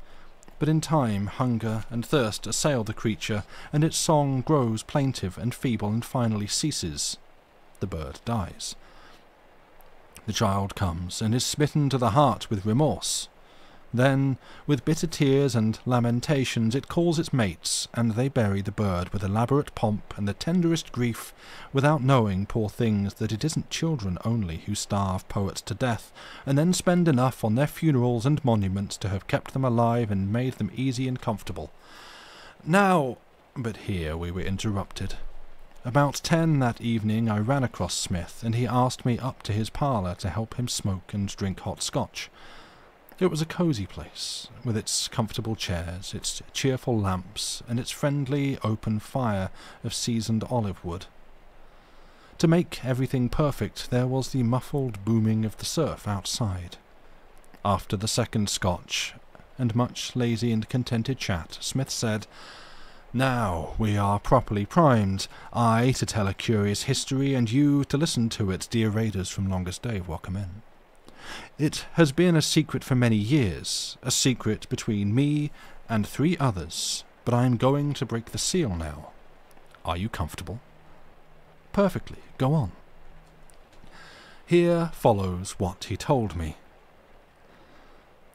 But in time hunger and thirst assail the creature, and its song grows plaintive and feeble and finally ceases. The bird dies. The child comes and is smitten to the heart with remorse. Then, with bitter tears and lamentations, it calls its mates, and they bury the bird with elaborate pomp and the tenderest grief, without knowing, poor things, that it isn't children only who starve poets to death, and then spend enough on their funerals and monuments to have kept them alive and made them easy and comfortable. Now—" But here we were interrupted. About 10 that evening I ran across Smith, and he asked me up to his parlour to help him smoke and drink hot scotch. It was a cosy place, with its comfortable chairs, its cheerful lamps, and its friendly open fire of seasoned olive wood. To make everything perfect, there was the muffled booming of the surf outside. After the second scotch, and much lazy and contented chat, Smith said, "Now we are properly primed, I to tell a curious history, and you to listen to it, dear raiders from Longest Day, welcome in. It has been a secret for many years, a secret between me and 3 others, but I am going to break the seal now. Are you comfortable?" "Perfectly. Go on." Here follows what he told me.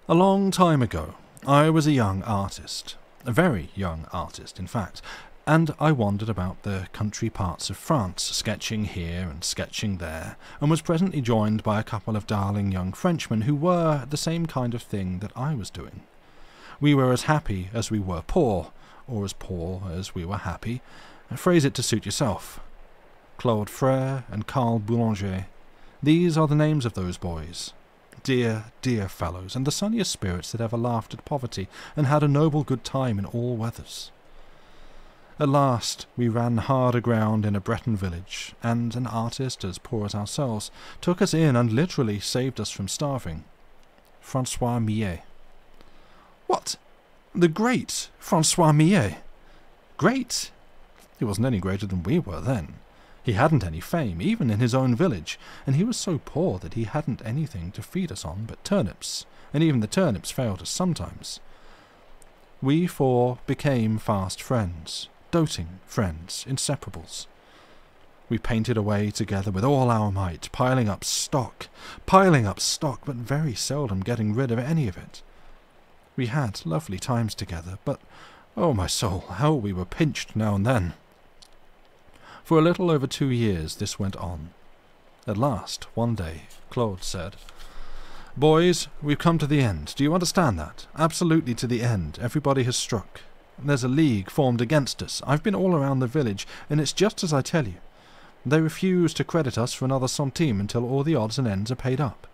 A long time ago, I was a young artist, a very young artist, in fact, and I wandered about the country parts of France, sketching here and sketching there, and was presently joined by a couple of darling young Frenchmen who were the same kind of thing that I was doing. We were as happy as we were poor, or as poor as we were happy. Phrase it to suit yourself. Claude Frere and Carl Boulanger. These are the names of those boys. Dear, dear fellows, and the sunniest spirits that ever laughed at poverty, and had a noble good time in all weathers. At last we ran hard aground in a Breton village, and an artist as poor as ourselves took us in and literally saved us from starving. Francois Millet. "What? The great Francois Millet?" "Great? He wasn't any greater than we were then. He hadn't any fame, even in his own village, and he was so poor that he hadn't anything to feed us on but turnips, and even the turnips failed us sometimes. We 4 became fast friends. Doting friends, inseparables. We painted away together with all our might, piling up stock, but very seldom getting rid of any of it. We had lovely times together, but, oh my soul, how we were pinched now and then. For a little over 2 years this went on. At last, one day, Claude said, "Boys, we've come to the end. Do you understand that? Absolutely to the end. Everybody has struck. There's a league formed against us. I've been all around the village, and it's just as I tell you. They refuse to credit us for another centime until all the odds and ends are paid up."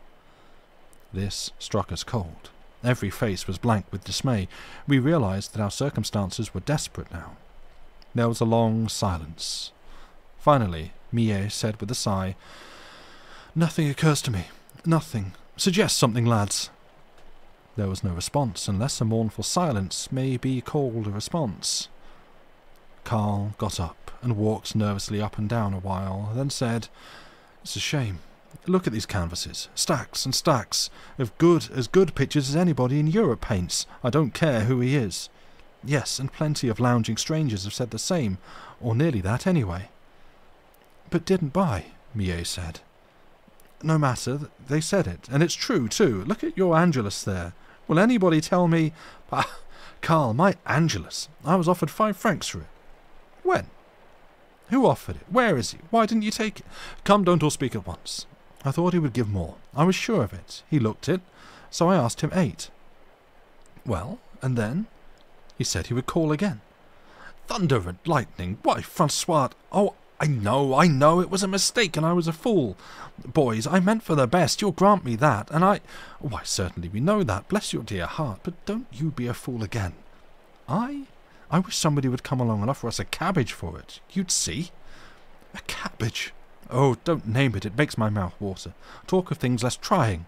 This struck us cold. Every face was blank with dismay. We realized that our circumstances were desperate now. There was a long silence. Finally, Millet said with a sigh, "Nothing occurs to me. Nothing. Suggest something, lads." There was no response, unless a mournful silence may be called a response. Carl got up and walked nervously up and down a while, then said, "It's a shame. Look at these canvases, stacks and stacks, of as good pictures as anybody in Europe paints. I don't care who he is. Yes, and plenty of lounging strangers have said the same, or nearly that anyway." "But didn't buy," Millet said. "No matter, they said it, and it's true, too. Look at your Angelus there. Will anybody tell me—" "Ah, Carl, my Angelus! I was offered 5 francs for it." "When? Who offered it? Where is he? Why didn't you take it?" "Come, don't all speak at once. I thought he would give more. I was sure of it. He looked it, so I asked him 8. "Well, and then?" "He said he would call again." "Thunder and lightning! Why, Francois—" "Oh, I know, it was a mistake, and I was a fool. Boys, I meant for the best, you'll grant me that, and why, certainly we know that, bless your dear heart, but don't you be a fool again. I wish somebody would come along and offer us a cabbage for it. You'd see. A cabbage? Oh, don't name it, it makes my mouth water. Talk of things less trying.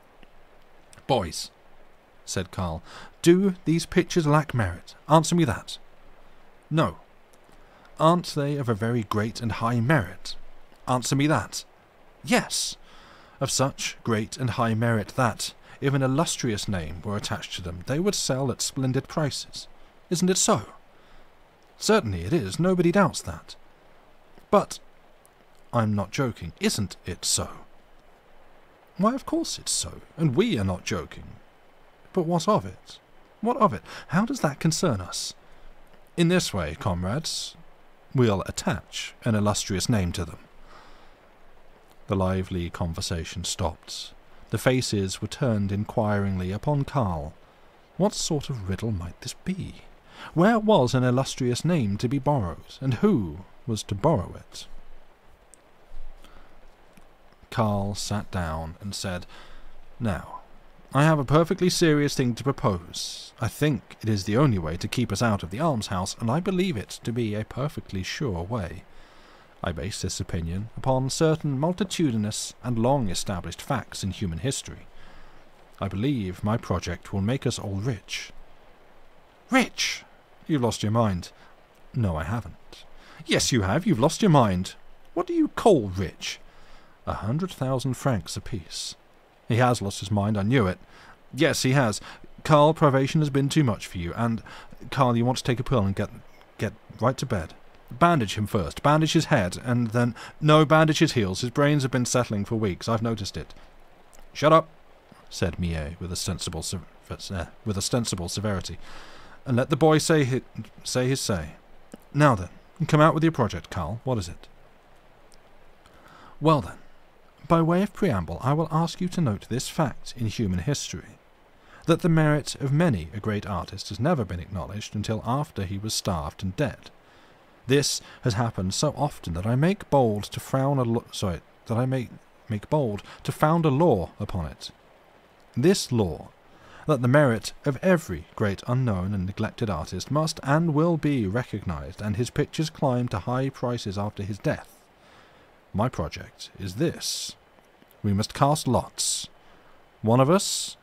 Boys, said Carl, do these pictures lack merit? Answer me that. No. Aren't they of a very great and high merit? Answer me that. Yes, of such great and high merit that, if an illustrious name were attached to them, they would sell at splendid prices. Isn't it so? Certainly it is, nobody doubts that. But, I'm not joking, isn't it so? Why, of course it's so, and we are not joking. But what of it? What of it? How does that concern us? In this way, comrades, we'll attach an illustrious name to them. The lively conversation stopped. The faces were turned inquiringly upon Carl. What sort of riddle might this be? Where was an illustrious name to be borrowed, and who was to borrow it? Carl sat down and said, "Now, I have a perfectly serious thing to propose. I think it is the only way to keep us out of the almshouse, and I believe it to be a perfectly sure way. I base this opinion upon certain multitudinous and long-established facts in human history. I believe my project will make us all rich." "Rich? You've lost your mind." "No, I haven't." "Yes, you have. You've lost your mind. What do you call rich?" 100,000 francs apiece. "He has lost his mind, I knew it." "Yes, he has. Carl, privation has been too much for you, and, Carl, you want to take a pill and get right to bed. Bandage him first. Bandage his head, and then... No, bandage his heels. His brains have been settling for weeks. I've noticed it." "Shut up," said Millet with a sensible severity, "and let the boy say his say. Now then, come out with your project, Carl. What is it?" "Well then, by way of preamble, I will ask you to note this fact in human history, that the merit of many a great artist has never been acknowledged until after he was starved and dead. This has happened so often that I make bold to found a law upon it. This law, that the merit of every great unknown and neglected artist must and will be recognized, and his pictures climb to high prices after his death. My project is this. We must cast lots. One of us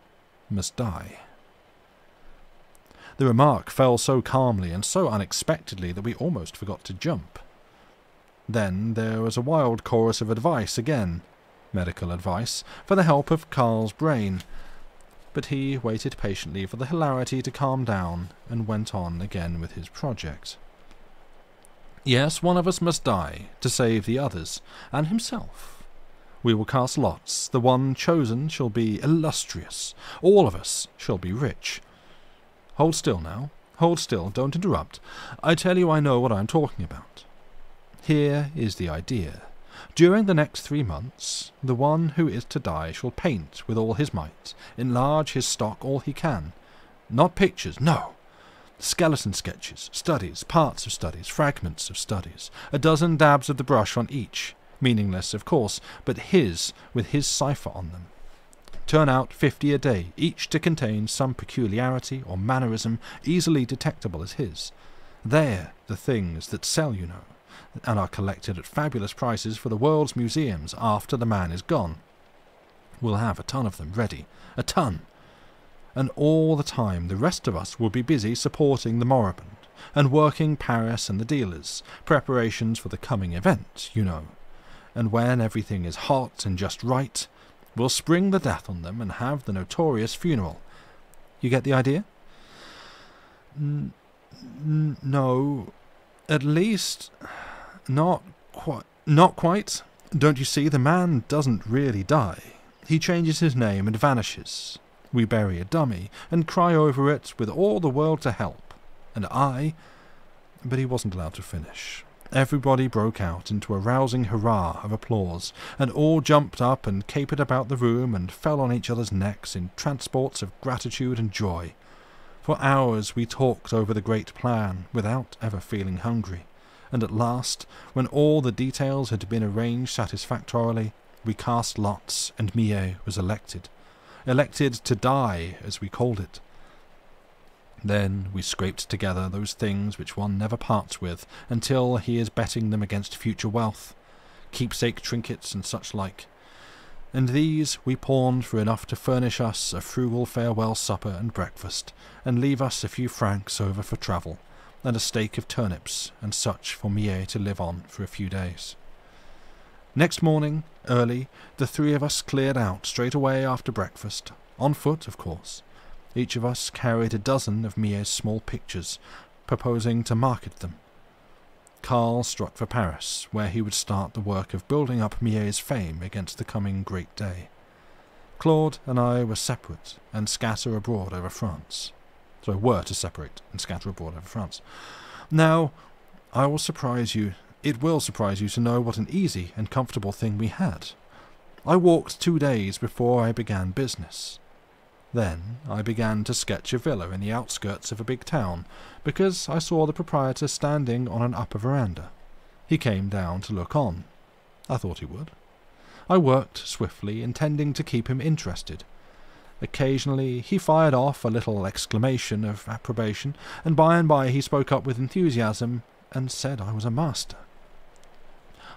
must die." The remark fell so calmly and so unexpectedly that we almost forgot to jump. Then there was a wild chorus of advice again, medical advice, for the help of Carl's brain, but he waited patiently for the hilarity to calm down and went on again with his project. "Yes, one of us must die, to save the others, and himself. We will cast lots. The one chosen shall be illustrious. All of us shall be rich. Hold still now. Hold still, don't interrupt. I tell you I know what I am talking about. Here is the idea. During the next 3 months, the one who is to die shall paint with all his might, enlarge his stock all he can. Not pictures, no. Skeleton sketches, studies, parts of studies, fragments of studies, a dozen dabs of the brush on each, meaningless, of course, but his, with his cipher on them. Turn out 50 a day, each to contain some peculiarity or mannerism easily detectable as his. They're the things that sell, you know, and are collected at fabulous prices for the world's museums after the man is gone. We'll have a ton of them ready, a ton. And all the time the rest of us will be busy supporting the moribund, and working Paris and the dealers, preparations for the coming event, you know. And when everything is hot and just right, we'll spring the death on them and have the notorious funeral. You get the idea?" No, at least, not quite. Don't you see, the man doesn't really die. He changes his name and vanishes. We bury a dummy and cry over it with all the world to help. And But he wasn't allowed to finish. Everybody broke out into a rousing hurrah of applause, and all jumped up and capered about the room and fell on each other's necks in transports of gratitude and joy. For hours we talked over the great plan without ever feeling hungry, and at last, when all the details had been arranged satisfactorily, we cast lots, and Millet was elected. Elected to die, as we called it. Then we scraped together those things which one never parts with until he is betting them against future wealth, keepsake trinkets and such like, and these we pawned for enough to furnish us a frugal farewell supper and breakfast, and leave us a few francs over for travel, and a steak of turnips and such for Millet to live on for a few days. Next morning, early, the three of us cleared out straight away after breakfast, on foot, of course. Each of us carried a dozen of Millet's small pictures, proposing to market them. Karl struck for Paris, where he would start the work of building up Millet's fame against the coming great day. Claude and I were separate and scatter abroad over France. So were to separate and scatter abroad over France. Now, it will surprise you to know what an easy and comfortable thing we had. I walked 2 days before I began business. Then I began to sketch a villa in the outskirts of a big town, because I saw the proprietor standing on an upper veranda. He came down to look on. I thought he would. I worked swiftly, intending to keep him interested. Occasionally he fired off a little exclamation of approbation, and by he spoke up with enthusiasm and said I was a master.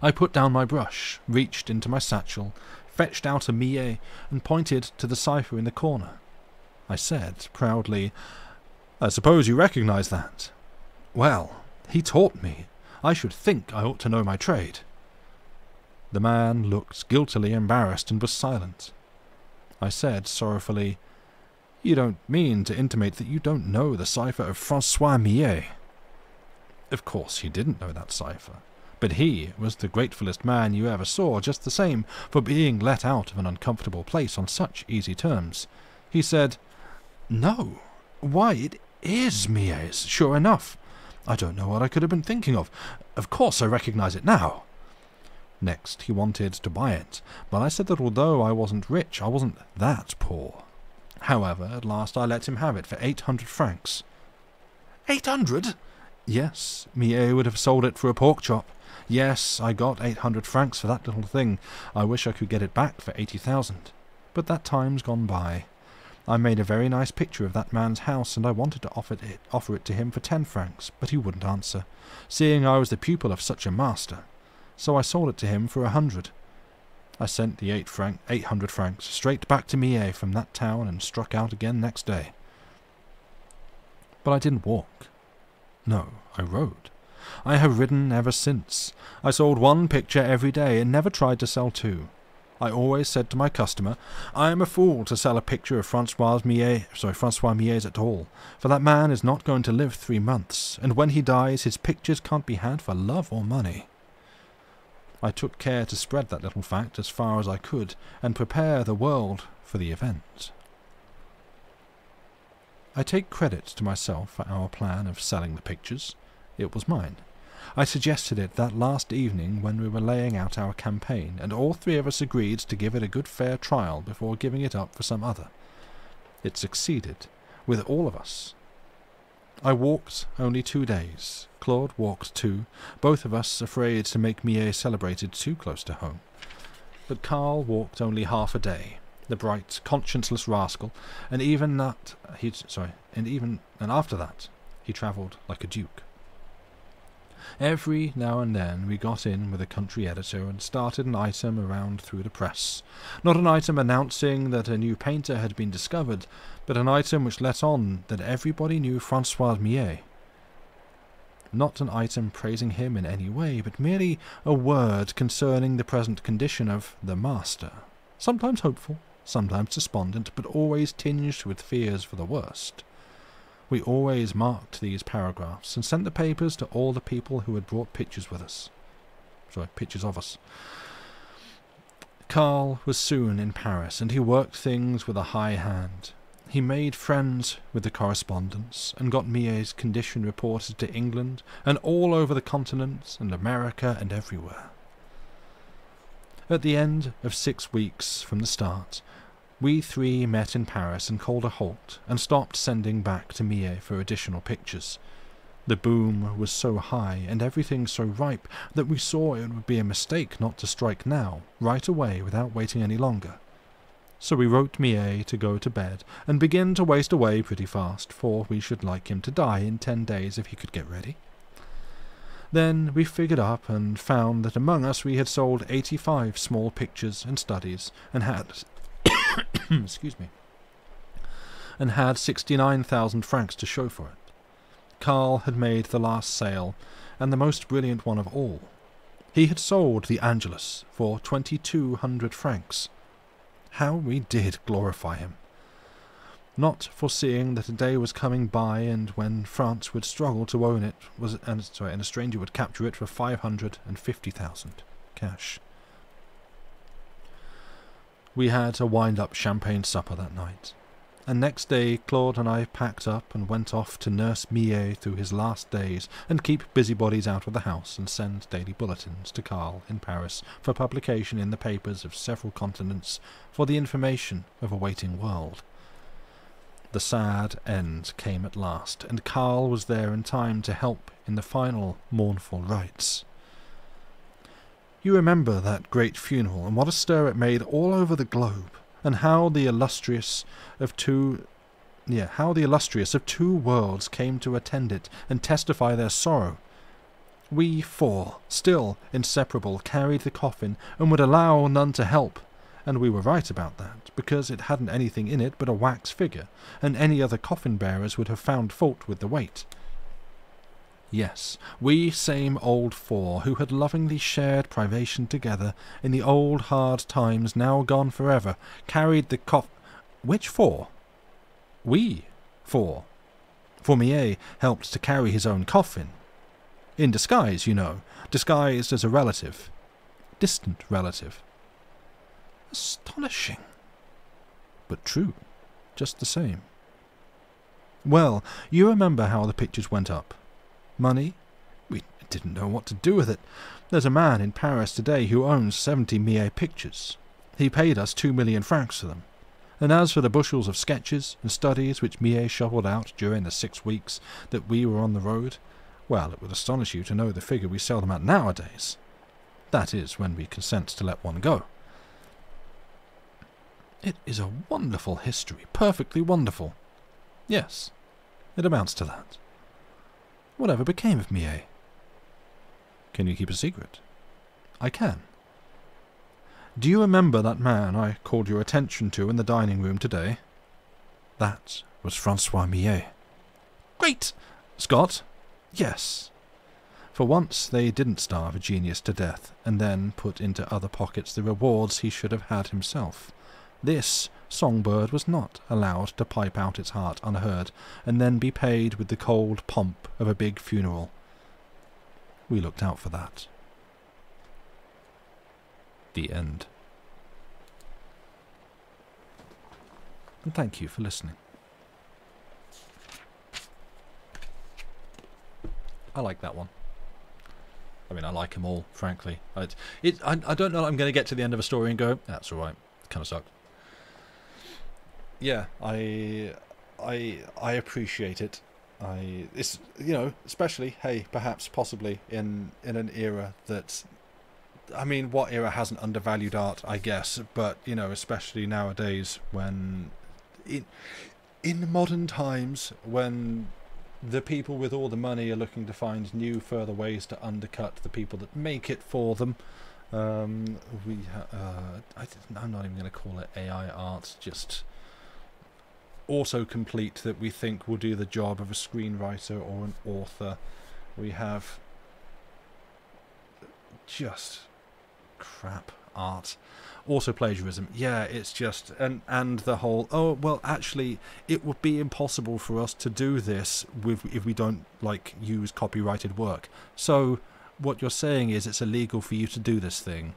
I put down my brush, reached into my satchel, fetched out a Millet, and pointed to the cipher in the corner. I said, proudly, "I suppose you recognize that?" "Well, he taught me. I should think I ought to know my trade." The man looked guiltily embarrassed and was silent. I said sorrowfully, "You don't mean to intimate that you don't know the cipher of François Millet?" Of course he didn't know that cipher, but he was the gratefullest man you ever saw, just the same, for being let out of an uncomfortable place on such easy terms. He said, "No. Why, it is Millet's, sure enough. I don't know what I could have been thinking of. Of course I recognize it now." Next he wanted to buy it, but I said that although I wasn't rich, I wasn't that poor. However, at last I let him have it for 800 francs. 800? Yes, Millet would have sold it for a pork chop. Yes, I got 800 francs for that little thing. I wish I could get it back for 80,000. But that time's gone by. I made a very nice picture of that man's house, and I wanted to offer it to him for 10 francs, but he wouldn't answer, seeing I was the pupil of such a master. So I sold it to him for 100. I sent the 800 francs straight back to Millet from that town and struck out again next day. But I didn't walk. No, I rode. I have ridden ever since. I sold 1 picture every day and never tried to sell 2. I always said to my customer, "I am a fool to sell a picture of François Millet's at all, for that man is not going to live 3 months, and when he dies his pictures can't be had for love or money." I took care to spread that little fact as far as I could, and prepare the world for the event. I take credit to myself for our plan of selling the pictures. It was mine. I suggested it that last evening when we were laying out our campaign, and all 3 of us agreed to give it a good fair trial before giving it up for some other. It succeeded, with all of us. I walked only 2 days. Claude walked 2, both of us afraid to make Millet celebrated too close to home. But Karl walked only half a day, the bright, conscienceless rascal, and after that he travelled like a duke. Every now and then we got in with a country editor and started an item around through the press. Not an item announcing that a new painter had been discovered, but an item which let on that everybody knew François Millet. Not an item praising him in any way, but merely a word concerning the present condition of the master. Sometimes hopeful, sometimes despondent, but always tinged with fears for the worst. We always marked these paragraphs and sent the papers to all the people who had brought pictures of us. Karl was soon in Paris, and he worked things with a high hand. He made friends with the correspondents, and got Millet's condition reported to England, and all over the continent, and America, and everywhere. At the end of 6 weeks from the start, we 3 met in Paris and called a halt, and stopped sending back to Millet for additional pictures. The boom was so high and everything so ripe that we saw it would be a mistake not to strike now, right away, without waiting any longer. So we wrote Millet to go to bed and begin to waste away pretty fast, for we should like him to die in 10 days if he could get ready. Then we figured up and found that among us we had sold 85 small pictures and studies and had excuse me, and had 69,000 francs to show for it. Karl had made the last sale, and the most brilliant one of all. He had sold the Angelus for 2,200 francs. How we did glorify him! Not foreseeing that a day was coming by and when France would struggle to own it, and a stranger would capture it for 550,000 cash. We had a wind-up champagne supper that night, and next day Claude and I packed up and went off to nurse Millet through his last days and keep busybodies out of the house and send daily bulletins to Karl in Paris for publication in the papers of several continents for the information of a waiting world. The sad end came at last, and Karl was there in time to help in the final mournful rites. You remember that great funeral, and what a stir it made all over the globe, and how the illustrious of two worlds came to attend it and testify their sorrow. We four, still inseparable, carried the coffin and would allow none to help, and we were right about that, because it hadn't anything in it but a wax figure, and any other coffin-bearers would have found fault with the weight. Yes, we same old four, who had lovingly shared privation together in the old hard times now gone forever, carried the Which four? We four. For Millet helped to carry his own coffin. In disguise, you know, disguised as a relative. Distant relative. Astonishing. But true, just the same. Well, you remember how the pictures went up. Money? We didn't know what to do with it. There's a man in Paris today who owns 70 Millet pictures. He paid us 2 million francs for them. And as for the bushels of sketches and studies which Millet shovelled out during the 6 weeks that we were on the road, well, it would astonish you to know the figure we sell them at nowadays. That is, when we consent to let one go. It is a wonderful history, perfectly wonderful. Yes, it amounts to that. Whatever became of Millet? Can you keep a secret? I can. Do you remember that man I called your attention to in the dining room today? That was Francois Millet. Great! Scott? Yes. For once they didn't starve a genius to death, and then put into other pockets the rewards he should have had himself. This songbird was not allowed to pipe out its heart unheard, and then be paid with the cold pomp of a big funeral. We looked out for that. The end. And thank you for listening. I like that one. I mean, I like them all, frankly. I don't know that I'm going to get to the end of a story and go, that's alright, kind of sucked. Yeah, I appreciate it. It's, you know, especially, hey, perhaps, possibly in an era that, I mean, what era hasn't undervalued art, I guess, but, you know, especially nowadays when, in modern times, when the people with all the money are looking to find new, further ways to undercut the people that make it for them. I'm not even going to call it AI art, just autocomplete that we think will do the job of a screenwriter or an author. We have just crap art. Also plagiarism. Yeah, it's just, and the whole, oh, well, actually, it would be impossible for us to do this if we don't, like, use copyrighted work. So what you're saying is it's illegal for you to do this thing.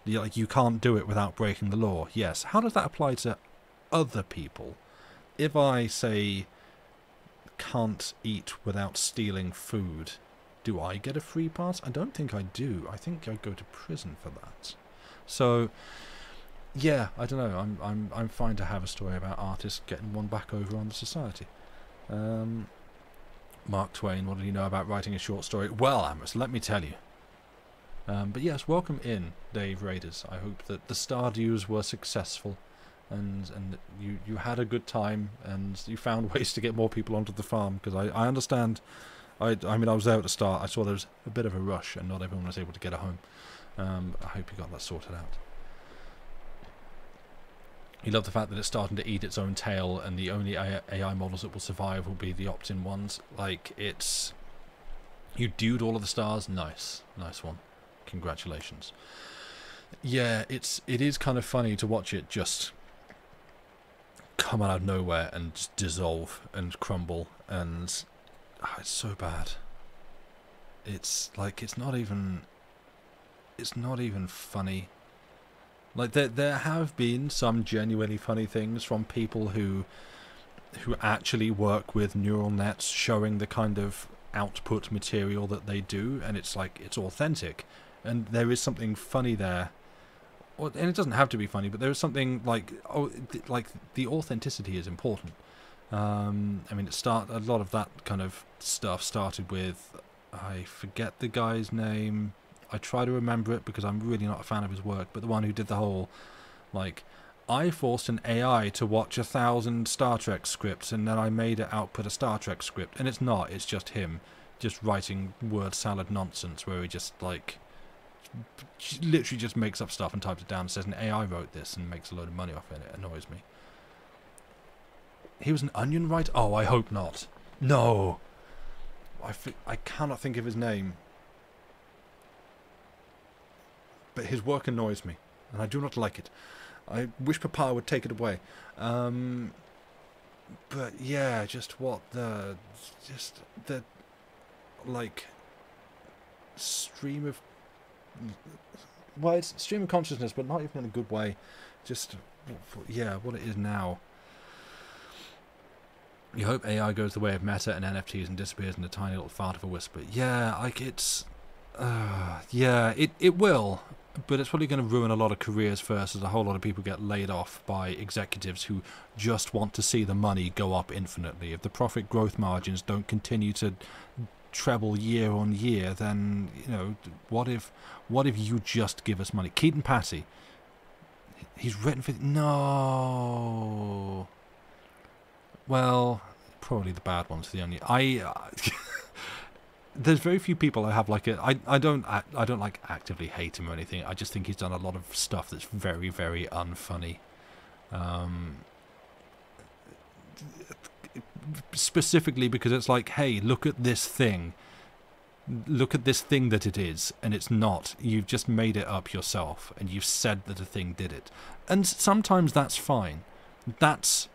Like, you can't do it without breaking the law. Yes. How does that apply to other people? If I say can't eat without stealing food, do I get a free pass? I don't think I do. I think I go to prison for that. So, yeah, I don't know. I'm fine to have a story about artists getting one back over on the society. Mark Twain, what did he know about writing a short story? Well, Amos, let me tell you. But yes, welcome in, Dave Raiders. I hope that the Stardews were successful, and you had a good time, and you found ways to get more people onto the farm, because I understand. I mean, I was there at the start. I saw there was a bit of a rush, and not everyone was able to get a home. I hope you got that sorted out. You love the fact that it's starting to eat its own tail, and the only AI models that will survive will be the opt-in ones. Like, it's... You dude all of the stars? Nice. Nice one. Congratulations. Yeah, it is kind of funny to watch it just come out of nowhere and just dissolve and crumble, and it's so bad. It's like, it's not even funny. Like, there have been some genuinely funny things from people who actually work with neural nets, showing the kind of output material that they do, and it's like, it's authentic, and there is something funny there. And it doesn't have to be funny, but there is something like, like the authenticity is important. I mean, a lot of that kind of stuff started with, I forget the guy's name. I try to remember it because I'm really not a fan of his work, but the one who did the whole, like, I forced an AI to watch 1,000 Star Trek scripts, and then I made it output a Star Trek script. And it's not, it's just him just writing word salad nonsense where he just, like, literally just makes up stuff and types it down and says an AI wrote this and makes a load of money off it. It annoys me. He was an Onion writer? Oh, I hope not. No! I cannot think of his name. But his work annoys me, and I do not like it. I wish Papa would take it away. But yeah, just the like stream of, well, it's stream of consciousness, but not even in a good way. Just, yeah, what it is now. You hope AI goes the way of Meta and NFTs and disappears in a tiny little fart of a whisper. Yeah, like it's, yeah, it will. But it's probably going to ruin a lot of careers first, as a whole lot of people get laid off by executives who just want to see the money go up infinitely. If the profit growth margins don't continue to treble year on year, then, you know, what if you just give us money? Keaton Patty, he's written for... No. Well, probably the bad ones. The only there's very few people I have like it. I don't like actively hate him or anything. I just think he's done a lot of stuff that's very, very unfunny. Specifically because it's like, hey, look at this thing. Look at this thing that it is, and it's not. You've just made it up yourself, and you've said that a thing did it. And sometimes that's fine. That's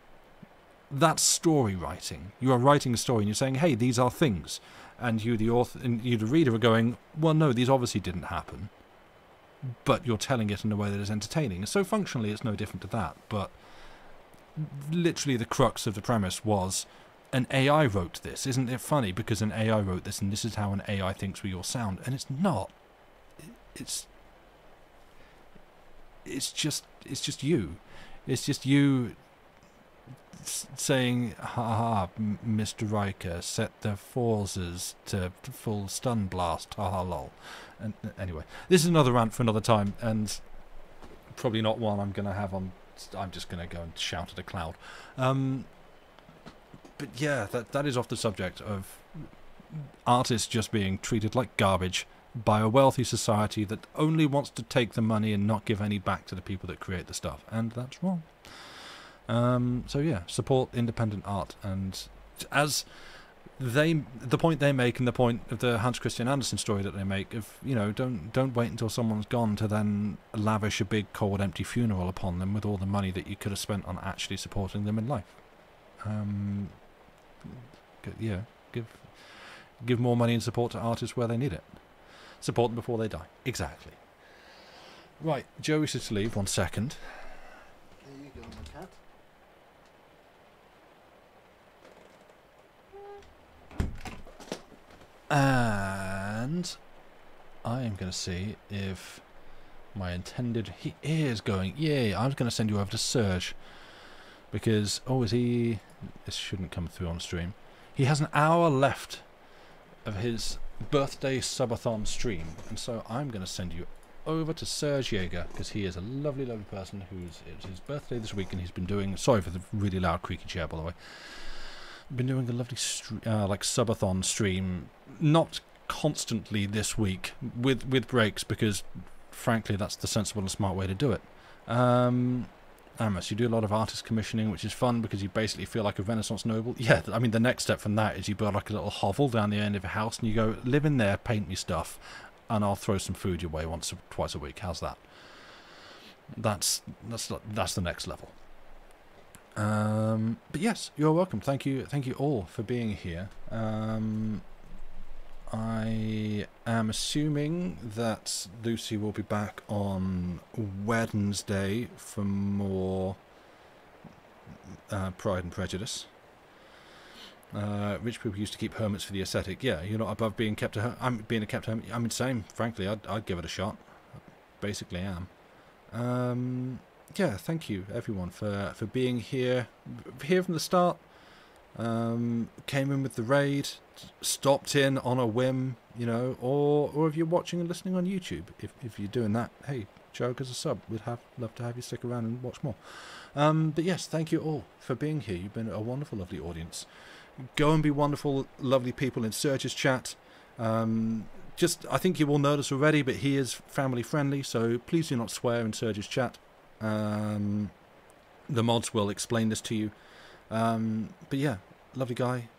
story writing. You are writing a story, and you're saying, hey, these are things. And you, the author, and you, the reader, are going, well, no, these obviously didn't happen. But you're telling it in a way that is entertaining. So functionally, it's no different to that. But literally the crux of the premise was, an AI wrote this. Isn't it funny? Because an AI wrote this, and this is how an AI thinks we all sound. And it's not. It's just you. It's just you saying, ha ha, Mr. Riker, set the forces to full stun blast, ha ha lol. And anyway, this is another rant for another time, and probably not one I'm going to have on. I'm just going to go and shout at a cloud. But yeah, that is off the subject of artists just being treated like garbage by a wealthy society that only wants to take the money and not give any back to the people that create the stuff, and that's wrong. So yeah, support independent art, and as the point they make, and the point of the Hans Christian Andersen story that they make, of, you know, don't wait until someone's gone to then lavish a big cold empty funeral upon them with all the money that you could have spent on actually supporting them in life. Yeah, give more money and support to artists where they need it. Support them before they die. Exactly. Right, Joe wishes to leave. 1 second. There you go, my cat. And I am going to see if my intended... He is going... Yay, I was going to send you over to Serge. Because... Oh, is he... This shouldn't come through on stream. He has an hour left of his birthday subathon stream, and so I'm going to send you over to Serge Jaeger, because he is a lovely, lovely person it's his birthday this week, and he's been doing, sorry for the really loud creaky chair, by the way, been doing a lovely like subathon stream, not constantly this week, with breaks, because frankly that's the sensible and smart way to do it. Amos, you do a lot of artist commissioning, which is fun because you basically feel like a Renaissance noble. Yeah, I mean, the next step from that is you build like a little hovel down the end of a house, and you go, live in there, paint me stuff, and I'll throw some food your way once or twice a week. How's that? That's the next level. But yes, you're welcome. Thank you all for being here. I am assuming that Lucy will be back on Wednesday for more Pride and Prejudice. Rich people used to keep hermits for the ascetic. Yeah, you're not above being kept being a kept hermit. I mean, same. Frankly, I'd give it a shot. Basically, am. Yeah, thank you everyone for being here from the start. Came in with the raid, stopped in on a whim, you know, or if you're watching and listening on YouTube, if you're doing that, hey, joke as a sub, we'd love to have you stick around and watch more. But yes, thank you all for being here. You've been a wonderful, lovely audience. Go and be wonderful, lovely people in Serge's chat. I think you all know this already, but he is family friendly, so please do not swear in Serge's chat. The mods will explain this to you. But yeah, lovely guy,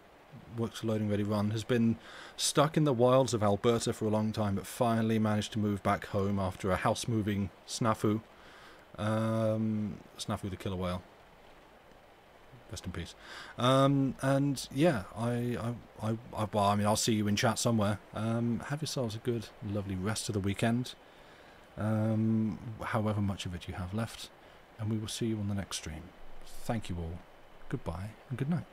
works a loading ready run, has been stuck in the wilds of Alberta for a long time, but finally managed to move back home after a house moving snafu. Snafu the killer whale. Rest in peace. And yeah, I'll see you in chat somewhere. Have yourselves a good, lovely rest of the weekend, however much of it you have left, and we will see you on the next stream. Thank you all. Goodbye and good night.